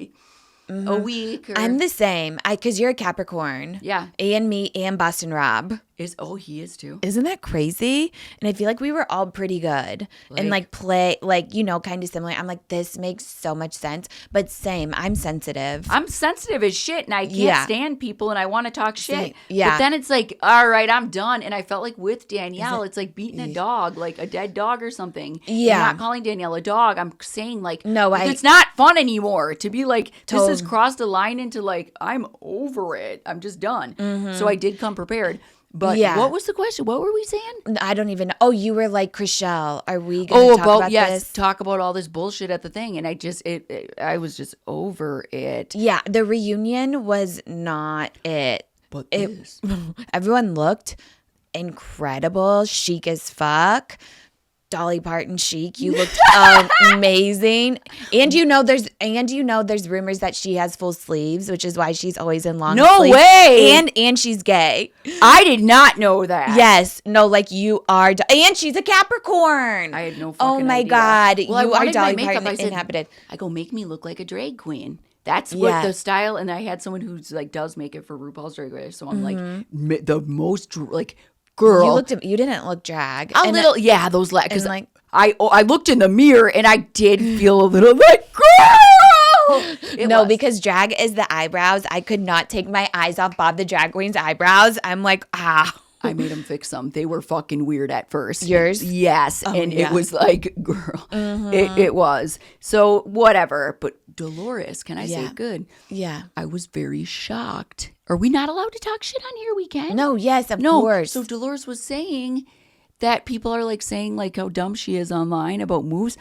a week. I'm the same. Because you're a Capricorn. Yeah. And me and Boston Rob. He is too. Isn't that crazy? And I feel like we were all pretty good and like play, like, you know, kind of similar. I'm like, this makes so much sense. But same, I'm sensitive. I'm sensitive as shit, and I can't stand people, and I want to talk shit. Yeah. But then it's like, all right, I'm done. And I felt like with Danielle, it's like beating a dog, like a dead dog or something. Yeah. I'm not calling Danielle a dog. I'm saying like, no, it's not fun anymore to be like, this has crossed a line into like, I'm over it. I'm just done. So I did come prepared. But what was the question? What were we saying? I don't even know. Oh, you were like, Chriselle, are we going to talk about this? Talk about all this bullshit at the thing. And I was just over it. Yeah, the reunion was not it. But everyone looked incredible, chic as fuck. Dolly Parton chic. You looked amazing. And you know there's rumors that she has full sleeves, which is why she's always in long sleeves. No way. And she's gay. I did not know that. Yes. No, like you are. And she's a Capricorn. I had no fucking Oh my idea. God. Well, you are Dolly Parton inhabited. I go, make me look like a drag queen. That's what the style. And I had someone who's like does make it for RuPaul's Drag Race. So I'm like the most like girl. You didn't look drag. Those because like I looked in the mirror and I did feel a little like girl. Because drag is the eyebrows. I could not take my eyes off Bob the Drag Queen's eyebrows. I'm like, I made them fix them. They were fucking weird at first. Yours? Yes. It was like, girl, it was. So whatever. But Dolores, can I say good? Yeah. I was very shocked. Are we not allowed to talk shit on here? We can? No, yes, of course. So Dolores was saying that people are like saying like how dumb she is online about moves.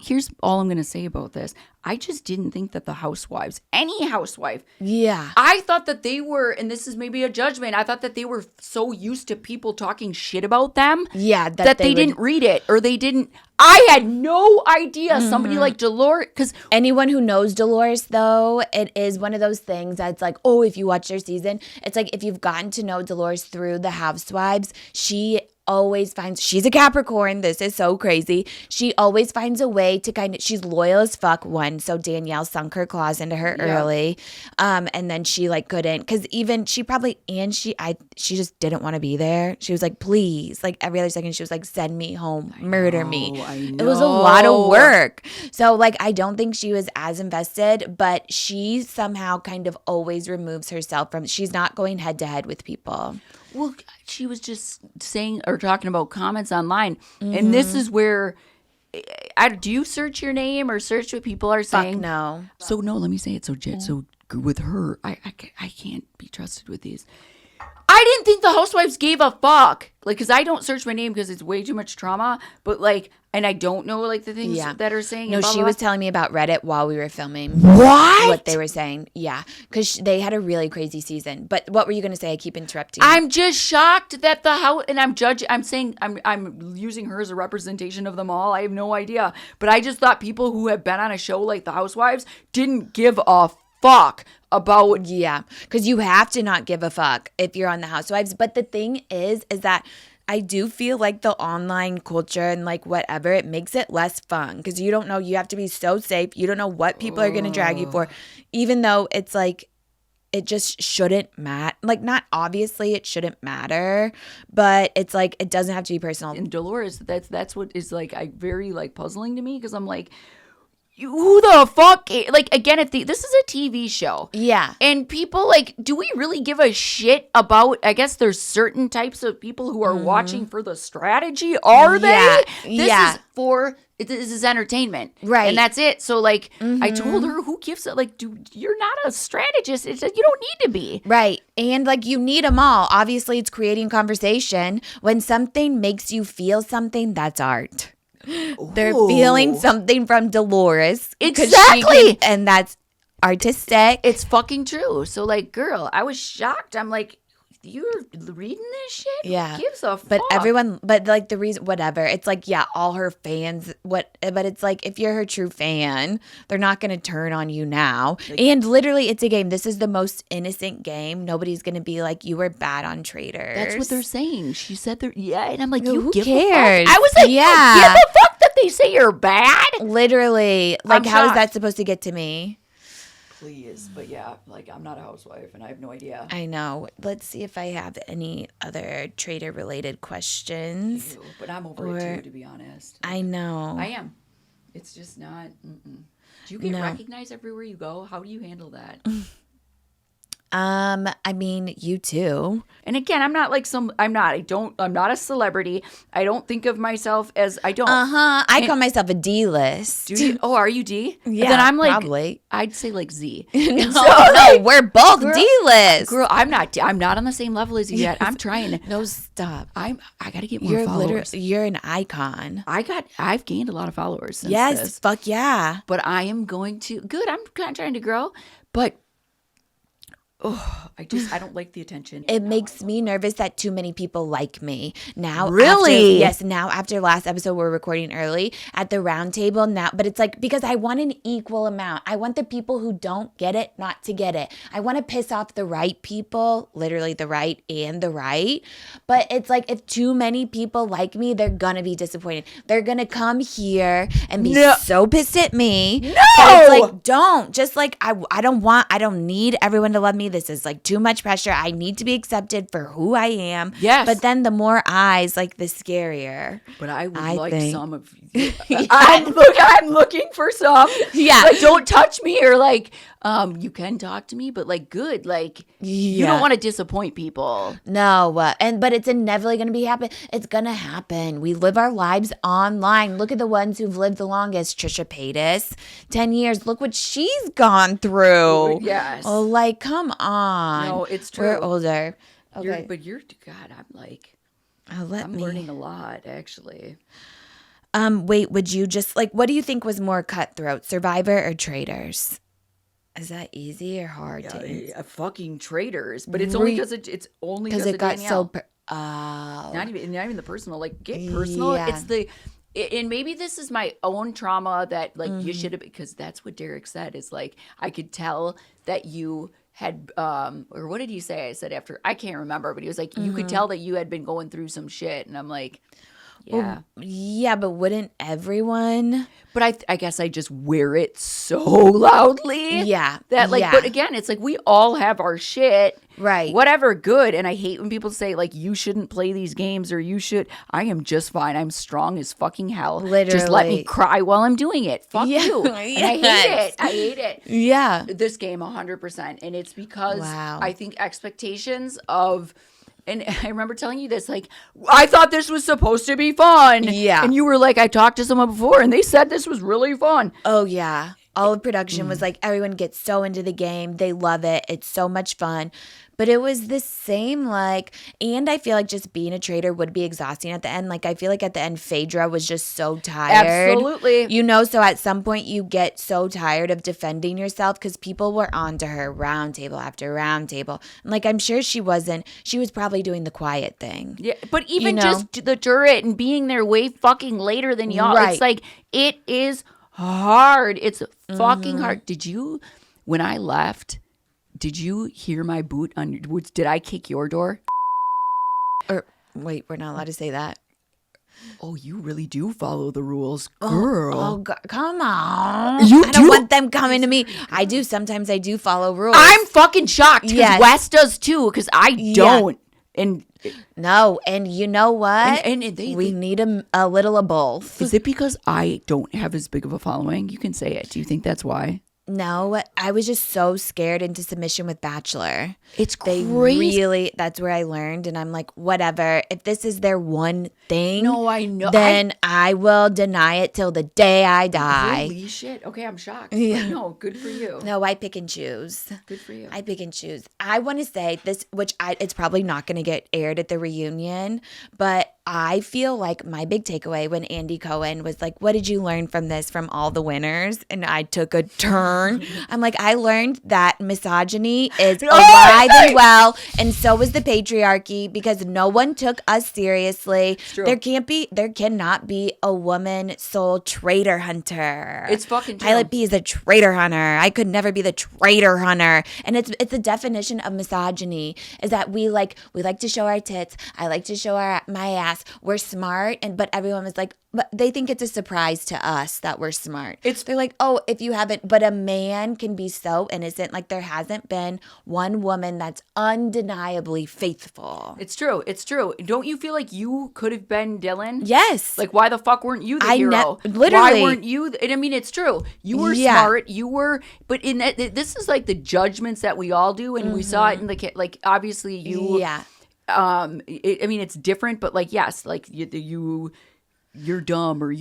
Here's all I'm going to say about this. I just didn't think that the housewives, any housewife. Yeah. I thought that they were, and this is maybe a judgment, I thought that they were so used to people talking shit about them. Yeah. That they didn't read it or they didn't. I had no idea somebody like Dolores, because anyone who knows Dolores, though, it is one of those things that's like, oh, if you watch their season, it's like if you've gotten to know Dolores through the housewives, she always finds, she's a Capricorn, this is so crazy, she always finds a way to she's loyal as fuck, one, so Danielle sunk her claws into her early, and then she like couldn't, because even she just didn't want to be there. She was like, please, like every other second she was like, send me home, murder me. It was a lot of work. So like I don't think she was as invested, but she somehow kind of always removes herself from, she's not going head to head with people. Well, she was just saying or talking about comments online. And this is where, do you search your name or search what people are saying? Fuck no. So no, let me say it. So with her, I can't be trusted with these. I didn't think the housewives gave a fuck. Like, because I don't search my name because it's way too much trauma. But like, and I don't know like the things that are saying. No, she was telling me about Reddit while we were filming. What they were saying. Yeah. Because they had a really crazy season. But what were you going to say? I keep interrupting. I'm just shocked that the house, and I'm saying, I'm using her as a representation of them all. I have no idea. But I just thought people who have been on a show like the Housewives didn't give a fuck about. Yeah, because you have to not give a fuck if you're on the Housewives. But the thing is that I do feel like the online culture and like whatever, it makes it less fun because you don't know, you have to be so safe. You don't know what people are going to drag you for, even though it's like, it just shouldn't matter. Like, not obviously it shouldn't matter, but it's like, it doesn't have to be personal. And Dolores, that's what is like, very like puzzling to me because I'm like, who the fuck? Like, again, this is a TV show. Yeah. And people, like, do we really give a shit about, I guess there's certain types of people who are watching for the strategy. Are they? This is entertainment. Right. And that's it. So, like, I told her, who gives it? Like, you're not a strategist. You don't need to be. Right. And, like, you need them all. Obviously, it's creating conversation. When something makes you feel something, that's art. They're feeling something from Dolores. Exactly. And that's artistic. It's fucking true. So, like, girl, I was shocked. I'm like, you're reading this shit? Yeah. Who gives a fuck? But like the reason, whatever. It's like, yeah, all her fans, but it's like, if you're her true fan, they're not going to turn on you now. Like, and literally, it's a game. This is the most innocent game. Nobody's going to be like, you were bad on Traitors. That's what they're saying. She said and I'm like, who cares? I was like, yeah. You give a fuck that they say you're bad? Literally. Like, how is that supposed to get to me? please. But yeah, like I'm not a housewife and I have no idea. I know. Let's see if I have any other Traitor related questions. Ew, but I'm over it too, to be honest. I know. I am. It's just not. Do you get recognized everywhere you go? How do you handle that? I mean, you too. And again, I'm not a celebrity. I don't think of myself as, I don't. I call myself a D-list. Do you? Oh, are you D? Yeah, then I'm like, probably. I'd say like Z. No, we're both D-list. Girl, I'm not on the same level as you yet. I'm trying. No, stop. I got to get more followers. You're an icon. I've gained a lot of followers since yes, this. fuck yeah. But I am going to, I'm kind of trying to grow, but I don't like the attention. It makes me nervous that too many people like me. Now, really? Now after last episode, we're recording early at the round table now, but it's like, because I want an equal amount. I want the people who don't get it not to get it. I want to piss off the right people, literally the right and the right. But it's like, if too many people like me, they're going to be disappointed. They're going to come here and be so pissed at me. No! But it's like, don't. Just like, I don't need everyone to love me. This is like too much pressure. I need to be accepted for who I am. Yes. But then the more eyes, like the scarier. But I would like think. some of you. I'm looking for some. Yeah. Like, don't touch me, or like, you can talk to me, but like, good. Like, you don't want to disappoint people. No. But it's inevitably going to be happen. It's going to happen. We live our lives online. Look at the ones who've lived the longest. Trisha Paytas, 10 years. Look what she's gone through. Yes. Oh, like, come on. No, it's true. We're older. Okay. God, I'm like, I'm learning a lot, actually. Wait, would you just, like, what do you think was more cutthroat, Survivor or Traitors? Is that easy or hard to answer? Fucking Traitors, but it's only because it's only because it got Danielle. so not even the personal. Like, get personal. Yeah. It's and maybe this is my own trauma that like you should have, because that's what Derek said, is like, I could tell that you had or what did he say? I said after, I can't remember, but he was like, you could tell that you had been going through some shit, and I'm like, yeah. Well, yeah, but wouldn't everyone? But I guess I just wear it so loudly. Yeah. That like, but again, it's like we all have our shit. Right. Whatever, good. And I hate when people say like, you shouldn't play these games, or you should. I am just fine. I'm strong as fucking hell. Literally. Just let me cry while I'm doing it. Fuck you. And Yes. I hate it. Yeah. This game 100%. And it's because Wow. I think expectations of, and I remember telling you this, like, I thought this was supposed to be fun. Yeah. And you were like, I talked to someone before and they said this was really fun. Oh, yeah. All of production was like, everyone gets so into the game. They love it. It's so much fun. But it was the same, like, and I feel like just being a traitor would be exhausting at the end. Like, I feel like at the end, Phaedra was just so tired. Absolutely. You know, so at some point you get so tired of defending yourself because people were on to her round table after round table. And like, I'm sure she was probably doing the quiet thing. Yeah, but even just the turret and being there way fucking later than y'all, it's like, it is hard. It's fucking hard. When I left, did you hear my boot on your boots? Did I kick your door? Or wait, we're not allowed to say that. Oh, you really do follow the rules, girl. Oh, God, come on. You I don't want them coming to me. I do. Sometimes I do follow rules. I'm fucking shocked because Yes. Wes does too, because I don't. And no, and you know what? And we need a little of both. Is it because I don't have as big of a following? You can say it. Do you think that's why? No, I was just so scared into submission with Bachelor. It's They crazy. really, that's where I learned. And I'm like, whatever. If this is their one thing, No, I know. then I will deny it till the day I die. Holy shit. Okay, I'm shocked. Yeah. But no, good for you. No, I pick and choose. Good for you. I pick and choose. I want to say this, it's probably not going to get aired at the reunion, but I feel like my big takeaway when Andy Cohen was like, what did you learn from this, from all the winners? And I took a turn. I'm like, I learned that misogyny is alive and well, and so is the patriarchy, because no one took us seriously. True. There cannot be a woman soul traitor hunter. It's fucking true. Pilot P is a traitor hunter. I could never be the traitor hunter. And it's the definition of misogyny, is that we like to show our tits. I like to show my ass. We're smart, but everyone was like, but they think it's a surprise to us that we're smart. They're like, oh, if you haven't, but a man can be so innocent. Like there hasn't been one woman that's undeniably faithful. It's true. It's true. Don't you feel like you could have been Dylan? Yes. Like why the fuck weren't you the hero? Literally. Why weren't you? And I mean, it's true. You were smart. You were, but in that, this is like the judgments that we all do, and we saw it in the like obviously you. Yeah. I mean, it's different, but like yes, like you're dumb or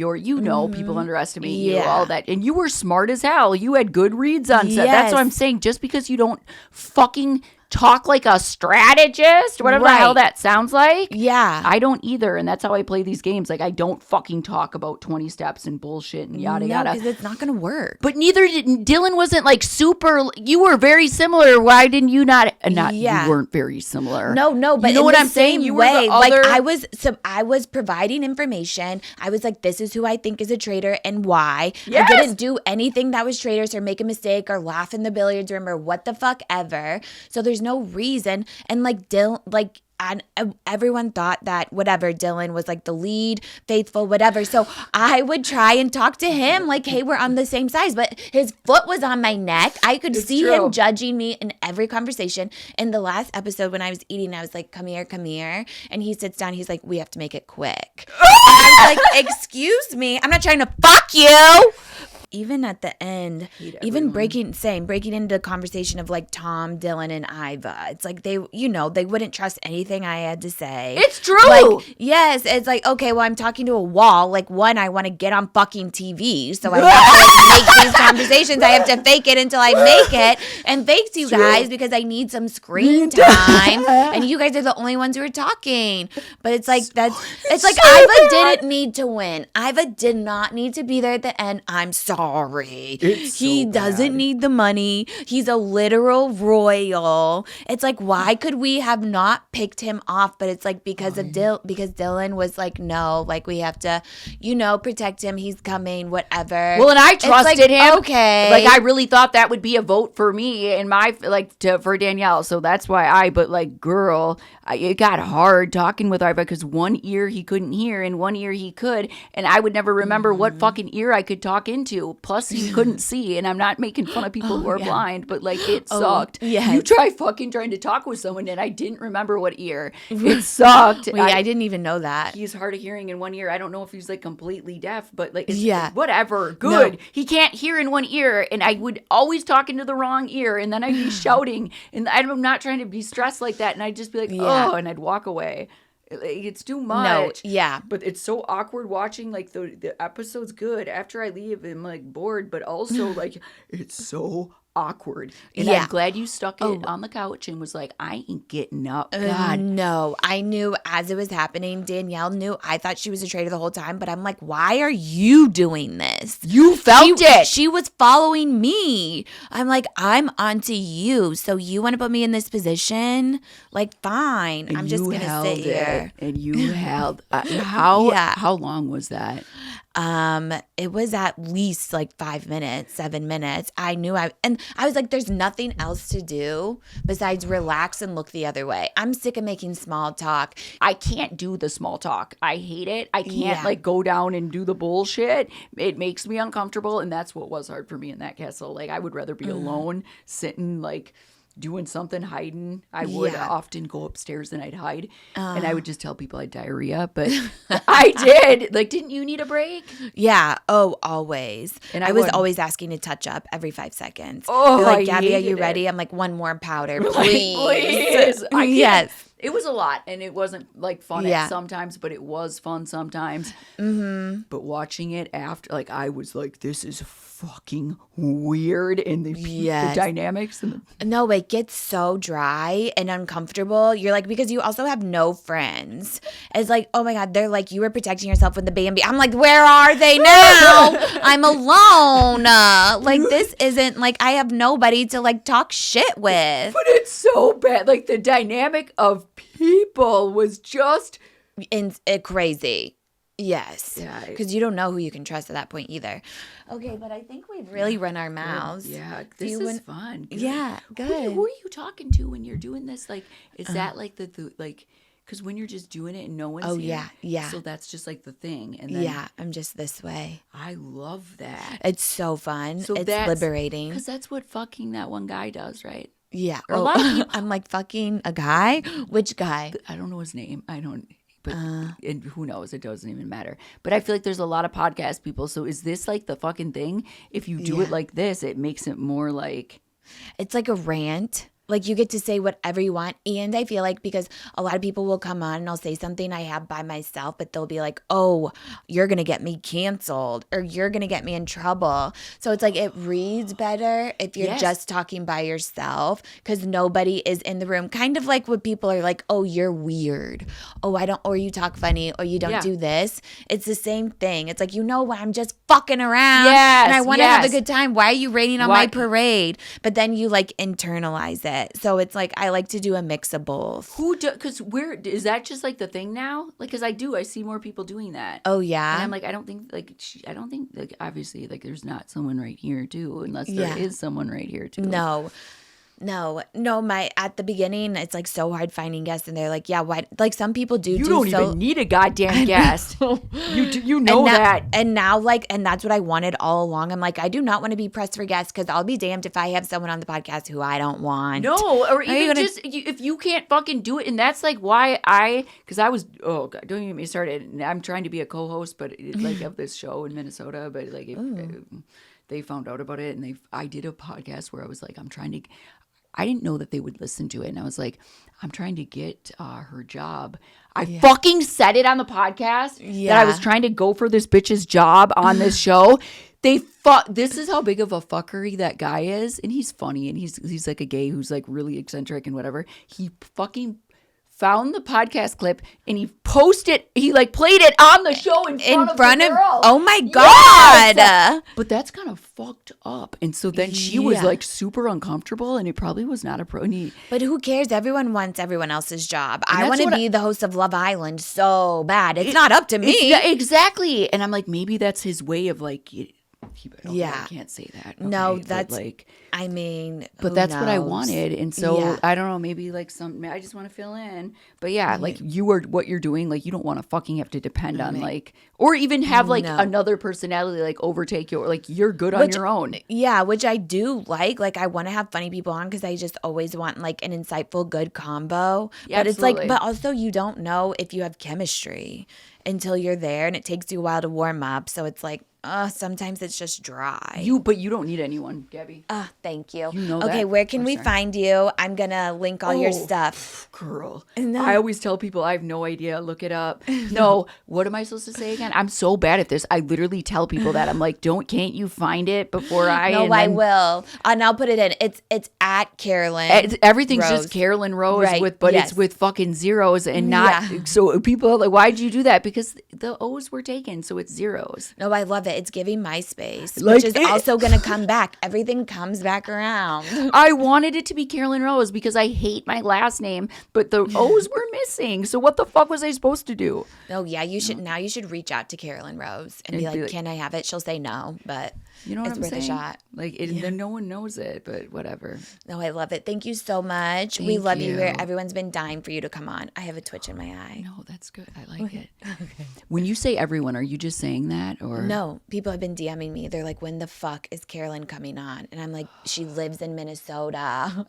people underestimate you, all that. And you were smart as hell. You had good reads on set. That's what I'm saying. Just because you don't fucking talk like a strategist, whatever the hell that sounds like. Yeah. I don't either. And that's how I play these games. Like I don't fucking talk about 20 steps and bullshit and yada yada. Because it's not going to work. But neither did Dylan. Wasn't like super. You were very similar. Why didn't you not? You weren't very similar. No, but you know what I'm saying? You were the other... like I was providing information. I was like, this is who I think is a traitor and why. Yes. I didn't do anything that was traitors or make a mistake or laugh in the billiards room or what the fuck ever. So there's no reason. And like Dylan, like and everyone thought that whatever, Dylan was like the lead, faithful, whatever. So I would try and talk to him like, hey, we're on the same side. But his foot was on my neck. I could see him judging me in every conversation. In the last episode when I was eating, I was like, come here. And he sits down. He's like, we have to make it quick. I was like, excuse me. I'm not trying to fuck you. Even at the end, even breaking into the conversation of like Tom, Dylan, and Iva, it's like they wouldn't trust anything I had to say. It's true. Like, yes, it's like, okay, well, I'm talking to a wall. Like, one, I want to get on fucking TV, so I have to make these conversations. I have to fake it until I make it, and thanks you guys because I need some screen time, and you guys are the only ones who are talking. But it's like it's like Iva didn't need to win. Iva did not need to be there at the end. I'm sorry. He doesn't need the money. He's a literal royal. It's like, why could we have not picked him off? But it's like because Dylan was like, no, like we have to, protect him. He's coming, whatever. Well, and I trusted him. Okay, like I really thought that would be a vote for me and for Danielle. So that's why girl, it got hard talking with Iva because one ear he couldn't hear and one ear he could, and I would never remember what fucking ear I could talk into. Plus, he couldn't see, and I'm not making fun of people who are blind, but like it sucked. Yeah, you try fucking trying to talk with someone, and I didn't remember what ear. It sucked. Wait, I didn't even know that. He's hard of hearing in one ear. I don't know if he's like completely deaf, but like whatever. Good. No. He can't hear in one ear, and I would always talk into the wrong ear, and then I'd be shouting, and I'm not trying to be stressed like that, and I'd just be like, oh, and I'd walk away. It's too much. No, yeah. But it's so awkward watching, like, the episode's good. After I leave, I'm, like, bored. But also, like, it's so awkward. And I'm glad you stuck it on the couch and was like, I ain't getting up. God. No, I knew as it was happening. Danielle knew. I thought she was a traitor the whole time. But I'm like, why are you doing this? You felt it. She was following me. I'm like, I'm onto you. So you want to put me in this position? Like, fine. And I'm just going to sit here. And you held. How long was that? It was at least like 5 minutes, 7 minutes. I was like, there's nothing else to do besides relax and look the other way. I'm sick of making small talk. I can't do the small talk. I hate it. I can't like go down and do the bullshit. It makes me uncomfortable. And that's what was hard for me in that castle. Like I would rather be alone, sitting like doing something, hiding. I would often go upstairs and I'd hide. And I would just tell people I had diarrhea. But I did. Like, didn't you need a break? Yeah. Oh, always. And I was always asking to touch up every 5 seconds. Oh, like, Gabby, are you ready? I'm like, one more powder, please. Please. Yes. It was a lot, and it wasn't like fun at sometimes, but it was fun sometimes. Mm-hmm. But watching it after, like, I was like, this is fucking weird, and the dynamics. No, it gets so dry and uncomfortable. You're like, because you also have no friends. It's like, oh my God, they're like, you were protecting yourself with the baby. I'm like, where are they now? I'm alone. Like, this isn't, like, I have nobody to, like, talk shit with. But it's so bad. Like, the dynamic of people was just crazy. Yes. Because you don't know who you can trust at that point either. Okay, but I think we've really run our mouths. Yeah, this is fun. Good. Yeah, good. Who are you talking to when you're doing this? Like, is that like the like, Because when you're just doing it and no one's Oh, here. yeah. So that's just like the thing. And then I'm just this way. I love that. It's so fun. So it's liberating. Because that's what fucking that one guy does, right? Yeah. Or a lot of people, I'm like, fucking a guy? Which guy? I don't know his name. But and who knows? It doesn't even matter. But I feel like there's a lot of podcast people. So is this like the fucking thing? If you do it like this, it makes it more like. It's like a rant. Like you get to say whatever you want. And I feel like because a lot of people will come on and I'll say something I have by myself, but they'll be like, oh, you're going to get me canceled or you're going to get me in trouble. So it's like it reads better if you're just talking by yourself because nobody is in the room. Kind of like when people are like, oh, you're weird. Oh, or you talk funny or you don't do this. It's the same thing. It's like, when I'm just fucking around and I want to have a good time. Why are you raining on my parade? But then you like internalize it. So it's like I like to do a mix of both. Because is that just like the thing now? Like, because I see more people doing that. Oh yeah. And I'm like, I don't think obviously like there's not someone right here too, unless there is someone right here too. No. At the beginning, it's like so hard finding guests, and they're like, yeah, why? Like some people do. You don't even need a goddamn guest. You know that. And now, and that's what I wanted all along. I'm like, I do not want to be pressed for guests because I'll be damned if I have someone on the podcast who I don't want. No, or even if you can't fucking do it, and that's like why because I was don't even get me started. I'm trying to be a co-host, but of this show in Minnesota, but like they found out about it, and I did a podcast where I was like, I didn't know that they would listen to it. And I was like, I'm trying to get her job. I fucking said it on the podcast that I was trying to go for this bitch's job on this show. This is how big of a fuckery that guy is. And he's funny. And he's like a gay who's like really eccentric and whatever. He fucking found the podcast clip and he played it on the show in front of the girl. Oh my God. Yes! But that's kind of fucked up. And so then she was like super uncomfortable and it probably was not a pro. But who cares? Everyone wants everyone else's job. I want to be the host of Love Island so bad. It's not up to me. Exactly. And I'm like, maybe that's his way of like, I can't say that. Okay, no, that's like, I mean, but that's what I wanted. And so I don't know, maybe like I just want to fill in. But like what you're doing, like you don't want to fucking have to depend on like, or even have like another personality like overtake you, or like you're good on your own. Yeah, which I do like. Like I want to have funny people on because I just always want like an insightful, good combo. Yeah, but absolutely. It's like, but also you don't know if you have chemistry until you're there, and it takes you a while to warm up. So it's like, sometimes it's just dry. But you don't need anyone, Gabby. Thank you. You know okay, that. where can we find you? I'm going to link all your stuff. Girl. I always tell people I have no idea. Look it up. No, what am I supposed to say again? I'm so bad at this. I literally tell people that. I'm like, can't you find it before I... No, I will. And I'll put it in. It's at Carolyn. Everything's Rose. just Carolyn Rose, right. It's with fucking zeros and not... So people are like, why'd you do that? Because the O's were taken, so it's zeros. No, I love it. It's giving MySpace, which is also going to come back. Everything comes back around. I wanted it to be Carolyn Rose because I hate my last name, but the O's were missing. So what the fuck was I supposed to do? Oh yeah, you should now. You should reach out to Carolyn Rose and be like, "Can I have it?" She'll say no, but you know what it's I'm worth saying? a shot. Then no one knows it, but whatever. No, I love it. Thank you so much. We love you here. Everyone's been dying for you to come on. I have a twitch in my eye. No, that's good. I like it. Okay. When you say everyone, are you just saying that or no? People have been DMing me. They're like, when the fuck is Carolyn coming on? And I'm like, she lives in Minnesota.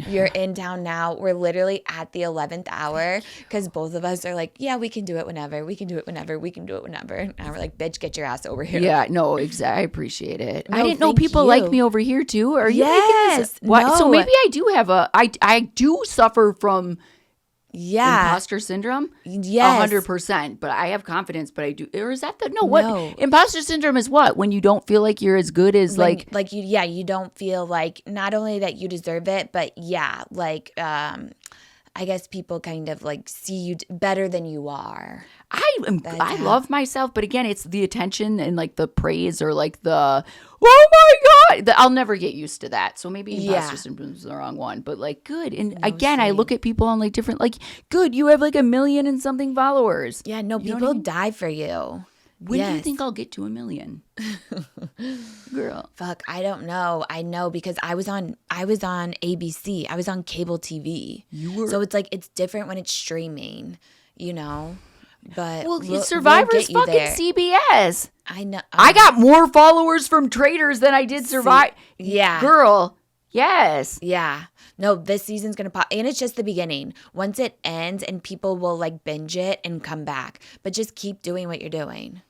You're in town now. We're literally at the 11th hour because both of us are like, yeah, we can do it whenever. We can do it whenever. We can do it whenever. And we're like, bitch, get your ass over here. Yeah, no, exactly. I appreciate it. No, I didn't know people like me over here too. Are you making this? What? No. So maybe I do have I do suffer from imposter syndrome. Yes, 100%. But I have confidence. But I do. Or is that what imposter syndrome is? What when you don't feel like you're as good as you don't feel like not only that you deserve it, but I guess people kind of like see you better than you are. I love myself, but again, it's the attention and like the praise or like the oh my God, I'll never get used to that. So maybe imposter syndrome is the wrong one, but like good. And I look at people on like different, like good, you have like 1 million and something followers. Yeah, no, people die for you. When do you think I'll get to 1 million? Girl. Fuck, I don't know. I know because I was on ABC. I was on cable TV. So it's like it's different when it's streaming, you know. But Survivor's fucking CBS. I know. I got more followers from Traitors than I did Survive. Yeah. Girl. Yes. Yeah. No, this season's going to pop. And it's just the beginning. Once it ends and people will like binge it and come back. But just keep doing what you're doing.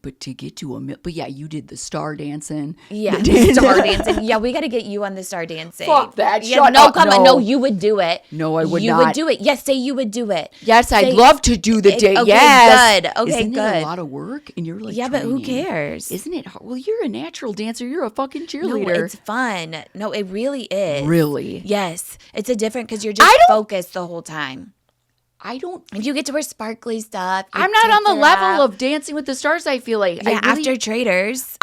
But to get to 1 million. But yeah, you did the star dancing. Yeah, the star dancing. Yeah, we got to get you on the star dancing. Fuck that. Yeah, Shut up. Come on. No, you would do it. No, I would not. You would do it. Yes, say you would do it. Yes, I'd love to do the date. Okay, yes. Good. Okay, Isn't good. It a lot of work? And you're like, yeah, training. But who cares? Isn't it hard? Well, you're a natural dancer. You're a fucking cheerleader. No, it's fun. No, it really is. Really? Yes. It's a different because you're just focused the whole time. I don't. And you get to wear sparkly stuff. I'm not on the level of Dancing with the Stars, I feel like. Yeah, after Traitors.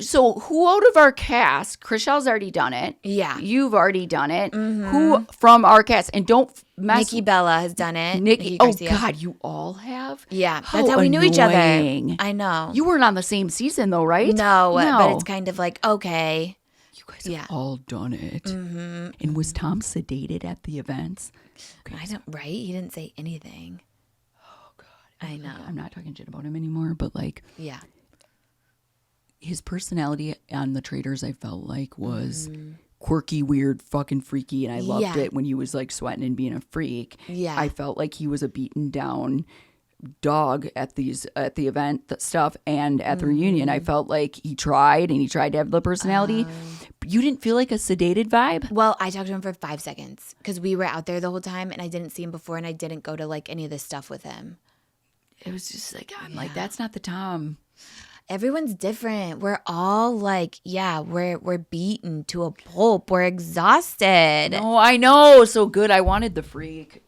So who out of our cast, Chriselle's already done it. Yeah. You've already done it. Mm-hmm. Who from our cast, and don't mess. Nikki Bella has done it. Nikki oh God, you all have? Yeah, how that's how we knew each other. I know. You weren't on the same season though, right? No, but it's kind of like, okay. You guys have all done it. Mm-hmm. And was Tom sedated at the events? Okay. Right? He didn't say anything. Oh, God. I know. I'm not talking shit about him anymore, but like, yeah. His personality on the Traitors, I felt like, was quirky, weird, fucking freaky. And I loved it when he was like sweating and being a freak. Yeah. I felt like he was a beaten down dog at the event stuff and at the reunion. I felt like he tried to have the personality. You didn't feel like a sedated vibe? Well, I talked to him for 5 seconds because we were out there the whole time and I didn't see him before and I didn't go to like any of this stuff with him. It was just like, I'm like, that's not the Tom. Everyone's different. We're all like, we're beaten to a pulp. We're exhausted. No, I know. So good. I wanted the freak.